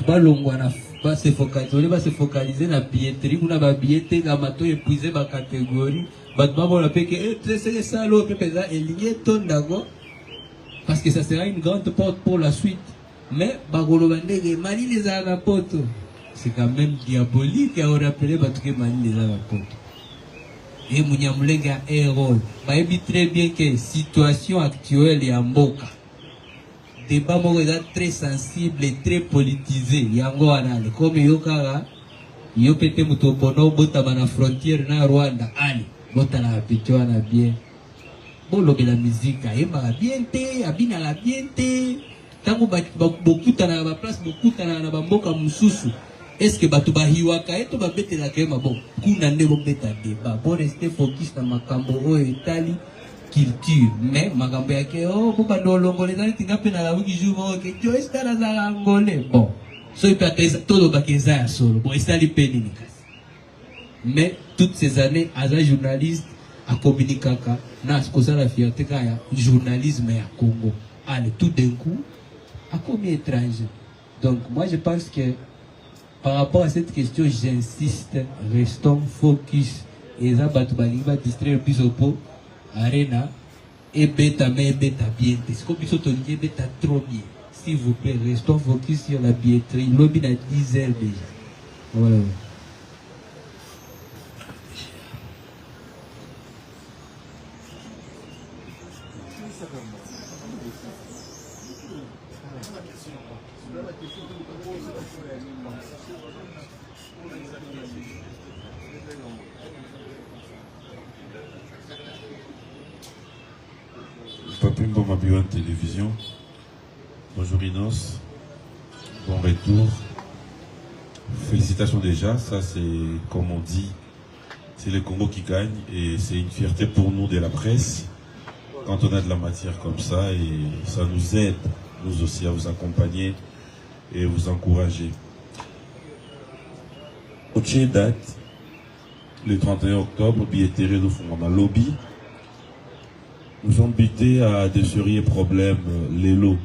ba longwa na ba se focaliser na billetterie kuna ba billetterie na mato épuiser ba catégorie ba la peke c'est ça l'eau que pesa eligé ton dago parce que ça sera une grande porte pour la suite mais ba golobandege Mali les a la porte c'est quand même diabolique à rappeler ba que Mali les a la porte et Munyamulenge a un rôle ba ebi très bien que situation actuelle ya mboka débat très sensible et très politisé. Yango anale comme yokara yo pete mutobono bota bana frontière na Rwanda ali bota la pichwa na bien bolo de la musique ayeba bien te abina la bien te tango bokuta na ba place bokuta na ba mboka mususu est-ce que batu ba hiwaka eto ba bete la kema bon kuna ndebo beta débat bon rester focus na makambo o Italie culture mais magambo yake pour pas dolongole dans tinga pena la wiki jour que tu es dans la angolais bon so il peut être tout le bakeza solo bon ça li peni mais toutes ces années as un journaliste à communicaka na ce la fierté kaya journalisme ya Congo allez tout d'un coup à combien étranger donc moi je pense que par rapport à cette question j'insiste restons focus et ça batu balinga distraire plus au pot Arena et bêta mais bêta bien c'est comme ils sont olivier bêta trop bien s'il vous plaît restons focus sur la billetterie lobby à 10 heures déjà voilà. Papi Mboma Biwan Télévision. Bonjour Inos. Bon retour. Félicitations déjà. Ça c'est comme on dit, c'est le Congo qui gagne et c'est une fierté pour nous de la presse quand on a de la matière comme ça et ça nous aide nous aussi à vous accompagner et vous encourager. Prochaine date, le 31 octobre, billetterie de Fondama Lobby. Nous sommes butés à de sérieux problèmes, les lots.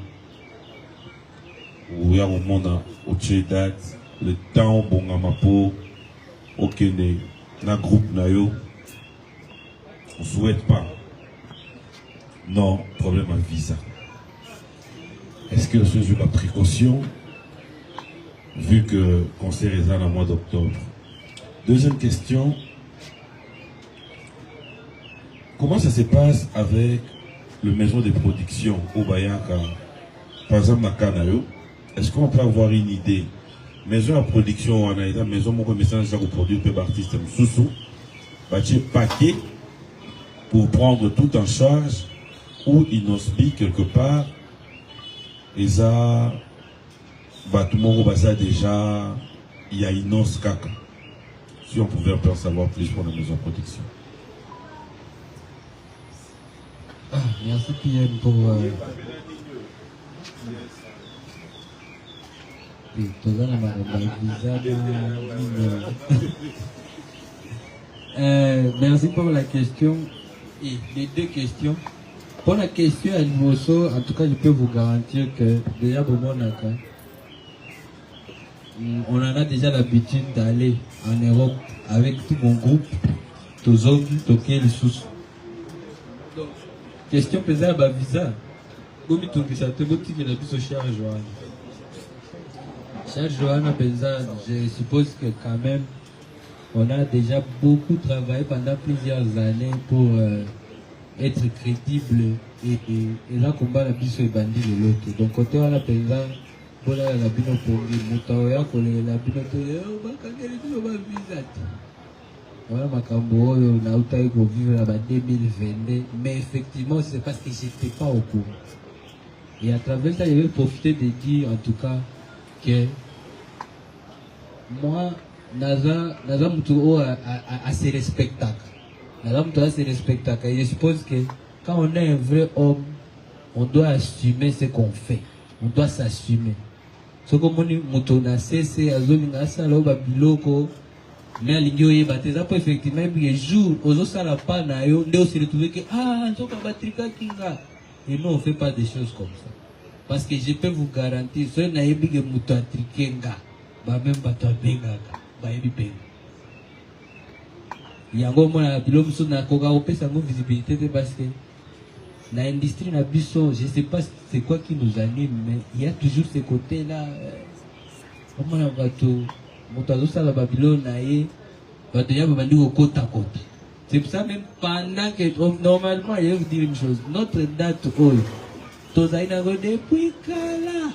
Où il y a un monde au date, le temps, bon, à ma peau, au Kenya, na groupe Nayo. On ne souhaite pas. Non, problème à visa. Est-ce que ce jour la précaution, vu que concert est dans le mois d'octobre? Deuxième question. Comment ça se passe avec le maison de production au Bayaka, par exemple Makanayo, est-ce qu'on peut avoir une idée? Maison de production, on a une maison de message pour produire peu d'artistes sous bâtir paquet pour prendre tout en charge ou inosbi quelque part et ça bâtiment basa déjà il y a une os caca. Si on pouvait en savoir plus pour la maison de production. Merci Pierre pour merci pour la question et les deux questions. Pour la question à Nimoso, en tout cas je peux vous garantir que déjà pour mon cas, on en a déjà l'habitude d'aller en Europe avec tout mon groupe, tous hommes, toquer les sous. Donc, question pesable à visa. Comme il tourne ça, tu veux que la puisse au Charles Johan. Charles Johan a pesé, je suppose que quand même, on a déjà beaucoup travaillé pendant plusieurs années pour être crédible et là, combat la puisse et bandit de l'autre. Donc, côté on a pesé, pour la bino pour lui, Moutaoya, pour la bino, on va quand visa. Voilà ma cambo, on a eu pour vivre là-bas 2022, mais effectivement c'est parce que j'étais pas au courant. Et à travers ça, je vais profiter de dire en tout cas que moi, Naza Moutou a ses respectables. Naza Moutou a ses respectables. Et je suppose que quand on est un vrai homme, on doit assumer ce qu'on fait. On doit s'assumer. Ce que Moutou n'a cessé à zone Ngasalo Babiloko. Mais à l'ignorer, effectivement, il y a des jours, aux autres, ça n'a pas, on s'est retrouvé que, ah, on va battre Kinga. Et nous, on ne fait pas des choses comme ça. Parce que je peux vous garantir, si on a eu des moutons à Trikenga, même bateau à Benga, il y a un moment, l'homme qui a une visibilité parce que dans l'industrie, je ne sais pas c'est quoi qui nous anime, mais il y a toujours ce côté-là. Comment on va tout. La Babylone c'est pour ça même pendant que normalement je vais vous dire une chose, notre date depuis Kala,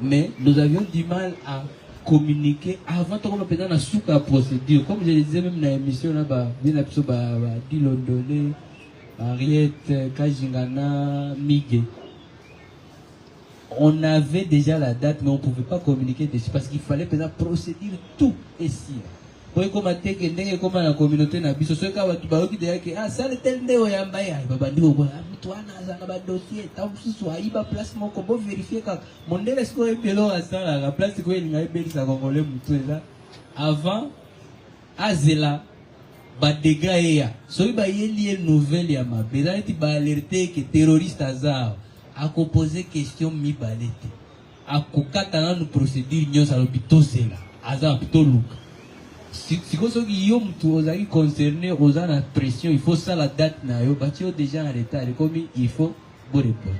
mais nous avions du mal à communiquer avant qu'on ait dans la procédure, comme je le disais même dans l'émission là-bas, Dilondolé, Ariette, Kajingana, Miguel. On avait déjà la date, mais on ne pouvait pas communiquer dessus parce qu'il fallait procéder tout ici. Pour comme la communauté n'a pas ce cas qui dit que ah ça le tel néo yamba ya baba ndio kwa toi na za ba dossier tant soit il va place mon combo vérifier quand mon délai est quoi pelo à ça la place quoi il ngai beli ça congolais mutu là avant azela ba dégâts ya so ba yeli nouvelle ya ma beza ti ba alerter que terroriste azar a composé question mi balete a kokata nous procédure nyos à l'hôpital zela azar plutôt look si vous êtes concerné aux la pression, il faut ça la date na yo déjà en retard comme il faut vous répondre.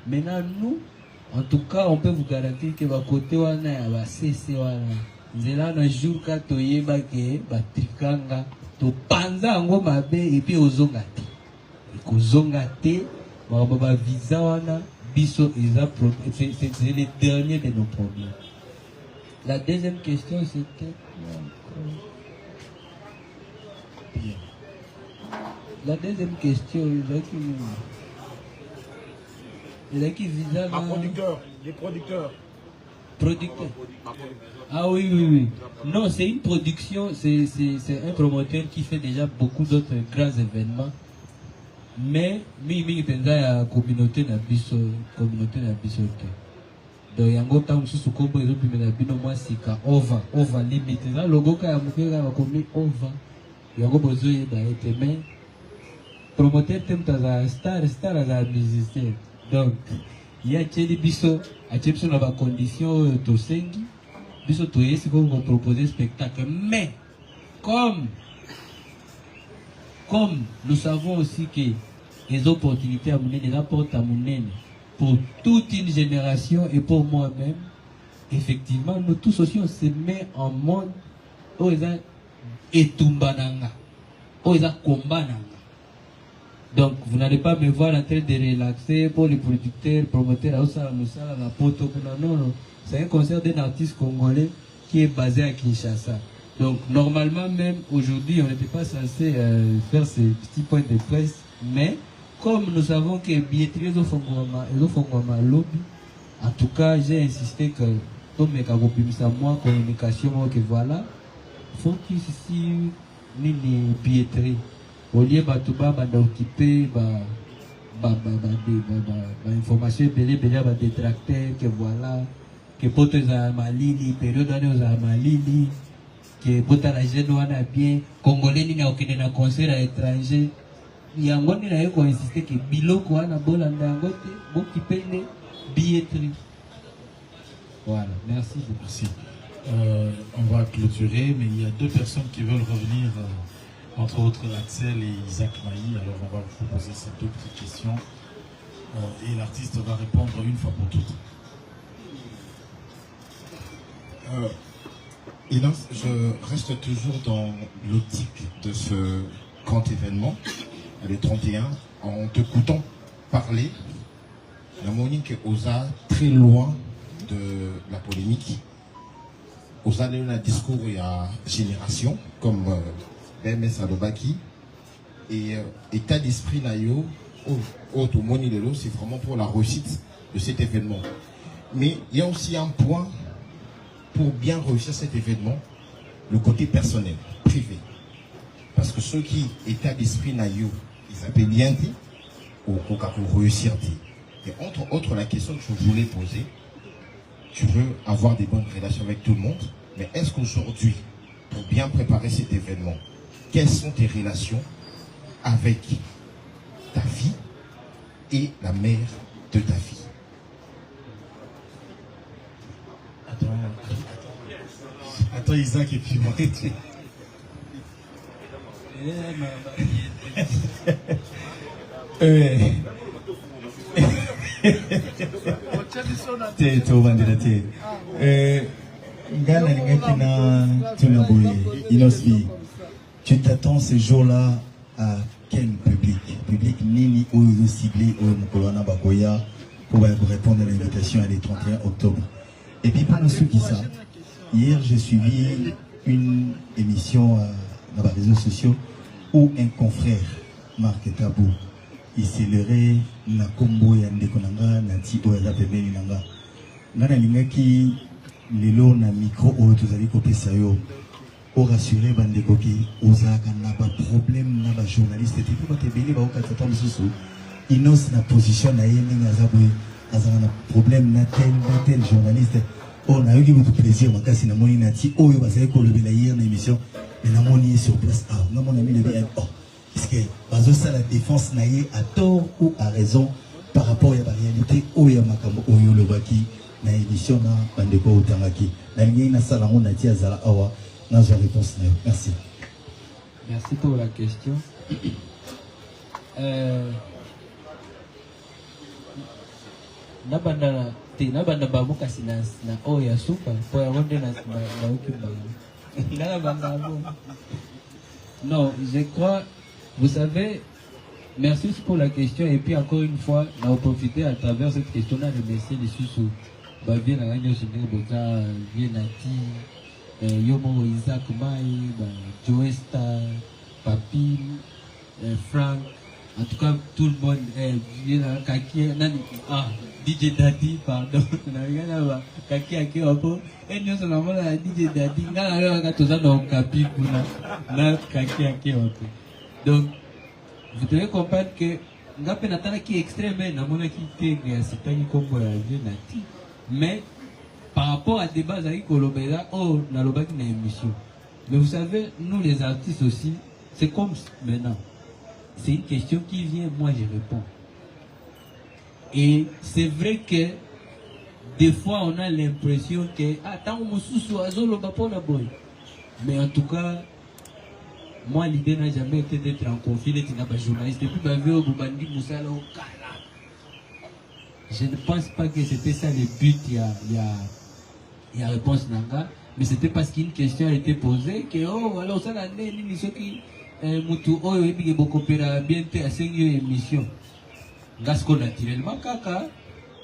Maintenant nous, en tout cas, on peut vous garantir que va côté wana va cesser wana. Zela na jour ka toyeba ke ba trikanga to panza ngo mabe et puis ozonga te. Kozonga te ba visa wana biso c'est le dernier de nos problèmes. La deuxième question c'était bien. La deuxième question, il a qui visa les producteurs. Producteur. Ah oui. Non, c'est une production, c'est un promoteur qui fait déjà beaucoup d'autres grands événements. Mais, il y a une communauté dans la donc yango tangu susu kombo ezo pimela bino mwasika over limit na logo ka ya mukega bakomi over yango bozo yeba ete mais promoteur temta za star za musicien donc ya cheli biso a biso na ba condition to sengi biso to yesi ko proposer spectacle mais comme nous savons aussi que les opportunités à monnaie n'apportent à monnaie pour toute une génération et pour moi-même, effectivement, nous tous aussi, on se met en mode où ils ont etumbananga, où ils ont combananga. Donc, vous n'allez pas me voir en train de relaxer pour les producteurs, promoteurs, non, non. C'est un concert d'un artiste congolais qui est basé à Kinshasa. Donc, normalement, même aujourd'hui, on n'était pas censé faire ces petits points de presse, mais comme nous savons que billetterie est au lobby, en tout cas, j'ai insisté que tout mes moi communication que voilà, faut qu'il ici ni billetterie. Au lieu de occuper information détracteur que voilà, que poto za malili, période za malili, que poto la jeune wana bien, congolais ni na okende na concert à étranger. Yango ni na yeko insister que biloko wana bolanda yango te, bokipe ne billetterie. Voilà, merci. Merci. On va clôturer, mais il y a deux personnes qui veulent revenir, entre autres Axel et Isaac Maï. Alors on va vous poser ces deux petites questions et l'artiste va répondre une fois pour toutes. Je reste toujours dans l'optique de ce grand événement, le 31, en t'écoutant parler. La Monique osa très loin de la polémique. Osa un discours il y a génération, comme BMS Alobaki, et état d'esprit naïo, c'est vraiment pour la réussite de cet événement. Mais il y a aussi un point pour bien réussir cet événement, le côté personnel, privé. Parce que ceux qui état d'esprit naïo, ils appellent bien dit, ou pour réussir dit. Et entre autres, la question que je voulais poser, tu veux avoir des bonnes relations avec tout le monde, mais est-ce qu'aujourd'hui, pour bien préparer cet événement, quelles sont tes relations avec ta fille et la mère de ta fille? Attends Isaac et puis moi. Tu t'attends ce jour-là à quel public? Public nini ou ciblé ou Mukolana Bakoya pour répondre à l'invitation à les 31 octobre. Et puis pour ceux qui savent, hier j'ai suivi une émission dans les réseaux sociaux où un confrère, Marc Tabou, il célébrait na kombo ya ndekonanga na ti oya pembeni nanga. Ngana lingaki lelo na micro o tozali kopesa yo o rassurer bandeko ki ozaka na ba problème na ba journaliste et puis ba tebeli ba okatata mususu inos na position na yende ngazaboy azana na problème na tel journaliste on a eu beaucoup de plaisir makasi na moni na ti oyo bazali ko lobela hier na émission mais na moni sur place ah na mon ami le bien oh est-ce que bazo ça la défense naie à tort ou à raison par rapport à la réalité oyo makambo oyo le baki na émission na bandeko utangaki na lingi na sala on a ti azala awa na je réponse na. Merci. Merci pour la question. Nabanda babu kasi na oya super pour rendre na ukimba. Non, je crois, vous savez, merci pour la question et puis encore une fois, on a profité à travers cette question-là de remercier les sous Bavien la Gagnon Général Boka, Vienati, Yomo Isaac Maï, Joesta, Papi, Frank, en tout cas tout le monde, Kaki, DJ Daddy, pardon, Kaki Aki Opo, et nous sommes là, DJ Daddy, donc, vous devez comprendre que Natana qui est extrême, mais par rapport à des bases avec Kolobeda, oh, na loba qui n'a émission. Mais vous savez, nous les artistes aussi, c'est comme maintenant. C'est une question qui vient, moi je réponds. Et c'est vrai que des fois on a l'impression que attends mon sous azolo bapona boy. Mais en tout cas, moi l'idée n'a jamais été d'être en conflit avec un journaliste. Depuis ma vie au Boubandi Moussala au Kala. Je ne pense pas que c'était ça le but, il y a réponse nanga. Mais c'était parce qu'une question a été posée que oh alors ça l'année ni ceux qui mutu oyo ebige bokopera bien te asengi émission ngasko naturellement kaka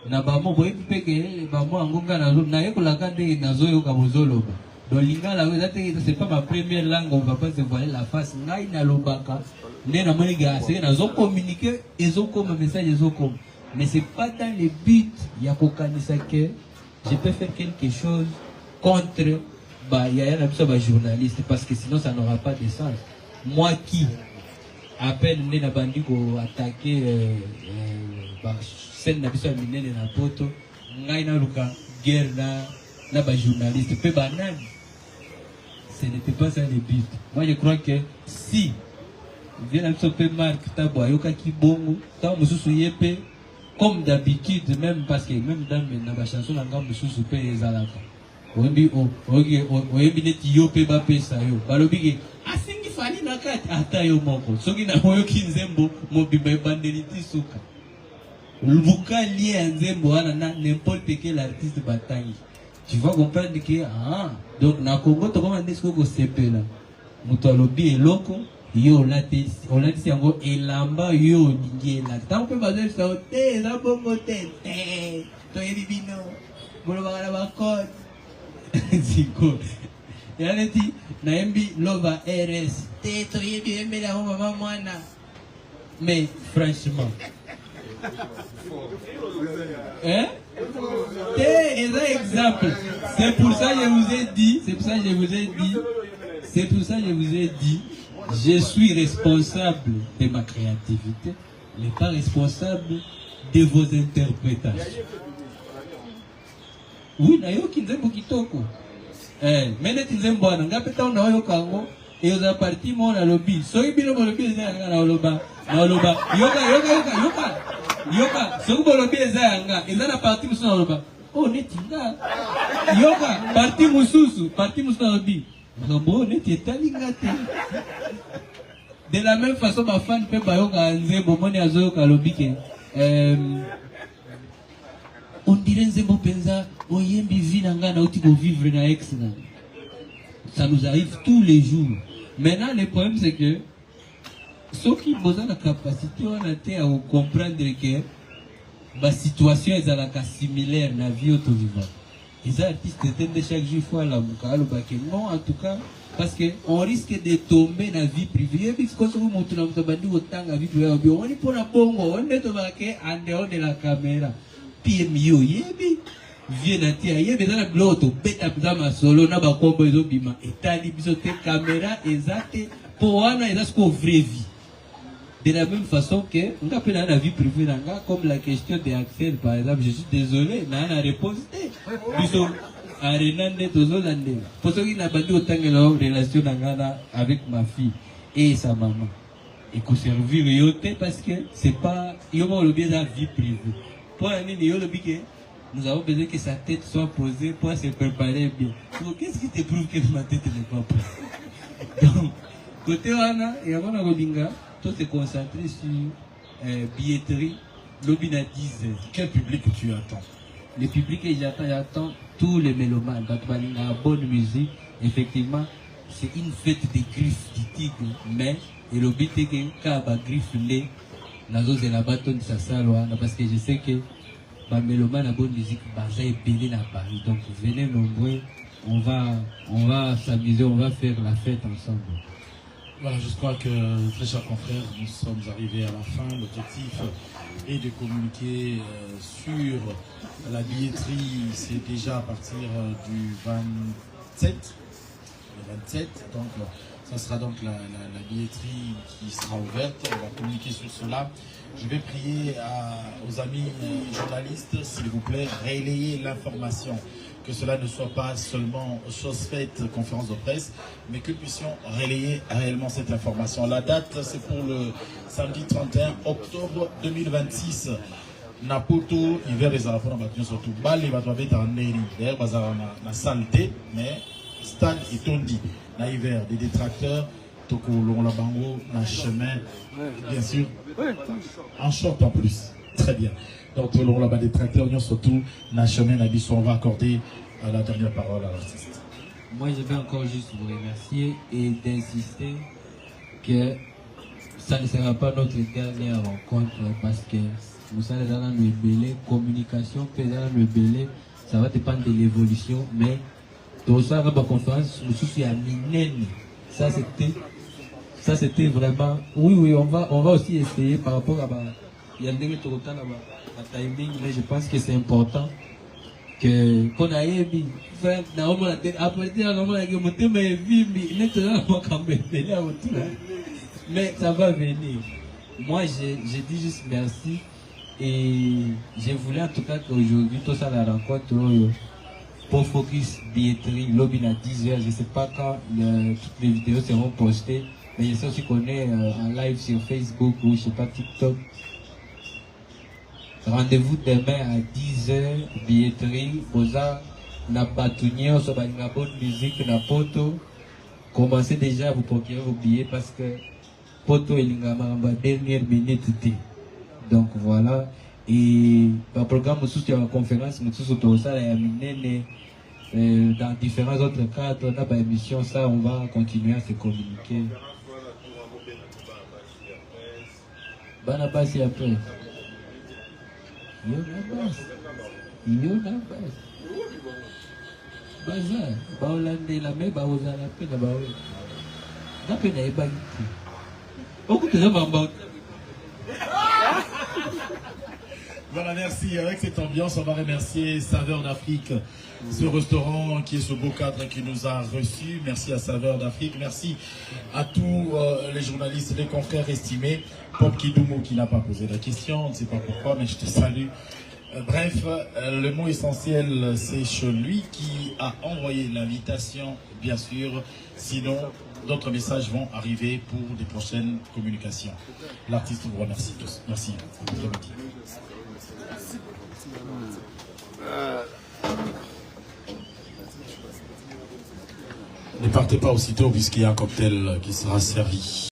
na bamo boyebi peke bamo angonga na yekolaka ndenge nazoyoka bozoloba donc lingala oyo c'est pas ma première langue, on va pas se voiler la face ngai nalobaka nde namoni gaseke nazocommuniquer ezokoma message ezokoma, mais c'est pas dans le but ya kokanisa que je peux faire quelque chose contre Yaya Nabiso journaliste, parce que sinon ça n'aura pas de sens. Moi qui appelle Nena Bandiko attaquer scène Nabiso Minene na poto, Ngaina Luka guerre na journaliste, peu banane. Ce n'était pas ça le but. Moi je crois que si vient Nabiso peut marque tabo ayoka ki bongo, ta mususu yepe comme d'habitude, même parce que même dans ma chanson la gamme mususu pe ezalaka. Oyebi neti yo pe bapesa yo balobi asingi fali na kati ata yo moko soki na moyo kinzembo mobimba ebandeli ti suka luka lié nzembo wana na n'importe quel artiste batangi. Tu vas comprendre que donc na Congo to koma ndesiko ko sepela muto alobi eloko yo olati yango elamba yo ningela tango pe bazo sa te za bongo te to yebi bino bolo bagala bakot Ziko. Il a dit, Naembi Lova RS. Teto yebi embe la maman mwana. Mais franchement. Hein? C'est un exemple. C'est pour ça que je vous ai dit, je suis responsable de ma créativité, mais pas responsable de vos interprétations. Oui, na yo kinzembo kitoko. Mais net nzembo ana ngapeta ona yo kango et aux parti mon na lobby. So ibino mo lobby za na loba. Yoka. So bo lobby za nga. Ezana parti musu na loba. Oh netinga. Yoka parti musu na lobby. Ngabo net etali ngate. De la même façon ma fan pe ba yoka nzembo moni azoyoka lobby ke on dirait Nzembo Penza, oyembi vinanga na uti ko vivre na ex na. Ça nous arrive tous les jours. Maintenant le problème c'est que ceux qui ont la capacité on a été à comprendre que la situation est similaire na vie auto vivant. Les artistes étaient chaque jour fois la mukalo non en tout cas parce que on risque de tomber dans la vie privée parce que vous montrez notre bandi autant la vie privée on est pour la bongo on est tombé en dehors de la caméra. PMU yebi viens tia yebi dans la gloto beta pizama solo na ba kombo ezo bima etali biso te caméra exacte pour wana ezasco vraie vie. De la même façon que on appelle la vie privée nanga comme la question de Axel par exemple, je suis désolé na na réponse biso arenande tozolande pour ceux qui n'a pas dit autant que la relation nanga avec ma fille et sa maman et qu'on servir yote parce que c'est pas yomo le bien de la vie privée. Pour nous avons besoin que sa tête soit posée pour se préparer bien. Donc, qu'est-ce qui te prouve que ma tête n'est pas prête? Donc, côté Wana, et avant la Robinga, toi te concentrer sur billetterie, l'obina 10 heures. Quel public tu attends? Le public que j'attends tous les mélomanes. Donc, la bonne musique, effectivement, c'est une fête des griffes du tigre, mais et le but est que quand la griffe les de la bâtonne de sa salle, parce que je sais que ma mélomane a bonne musique, j'ai épilé la Paris. Donc venez nombreux, on va s'amuser, on va faire la fête ensemble. Voilà, je crois que, très chers confrères, nous sommes arrivés à la fin. L'objectif est de communiquer sur la billetterie. C'est déjà à partir du 27. Le 27, donc ça sera donc la billetterie qui sera ouverte. On va communiquer sur cela. Je vais prier aux amis journalistes, s'il vous plaît, relayer l'information. Que cela ne soit pas seulement chose faite, conférence de presse, mais que nous puissions relayer réellement cette information. La date, c'est pour le samedi 31 octobre 2026. Napoto, hiver les enfants, surtout Bali, va être en Neri. D'ailleurs, na saleté, mais stade et tondi. Na hiver, des détracteurs, toko long la bango, na chemin, bien sûr, en short en plus. Très bien. Donc, long là-bas des tracteurs, surtout, na chemin, na bisson, on va accorder la dernière parole à l'artiste. Moi, je vais encore juste vous remercier et d'insister que ça ne sera pas notre dernière rencontre parce que nous allons dans le belé, communication, ça va dépendre de l'évolution, mais tout ça, la conférence, nous sommes à Minène. Ça c'était vraiment. Oui, on va aussi essayer par rapport à. Il y a des temps à timing, mais je pense que c'est important qu'on aille faire normalement après mais ça va venir. Moi j'ai dit juste merci et je voulais en tout cas qu'aujourd'hui tout ça la rencontre pour Focus Billetterie lobby à 10h. Je ne sais pas quand toutes les vidéos seront postées, mais je sais aussi qu'on est en live sur Facebook ou je sais pas TikTok. Rendez-vous demain à 10h, billetterie, Boza, na Batounier, on se bat une bonne musique, na Poto. Commencez déjà à vous procurer vos billets parce que Poto et Lingamamba, dernière minute. Donc voilà. Et le programme, nous sommes en conférence, nous sommes au ça, dans différents autres cadres, dans l'émission, ça, on va continuer à se communiquer. Banabasi après. Voilà, merci. Avec cette ambiance, on va remercier Saveur d'Afrique, ce restaurant qui est ce beau cadre qui nous a reçus. Merci à Saveur d'Afrique. Merci à tous les journalistes, les confrères estimés. Pop Kidumo qui n'a pas posé la question, on ne sait pas pourquoi, mais je te salue. Bref, le mot essentiel, c'est celui qui a envoyé l'invitation, bien sûr. Sinon, d'autres messages vont arriver pour des prochaines communications. L'artiste vous remercie tous. Merci. Ne partez pas aussitôt puisqu'il y a un cocktail qui sera servi.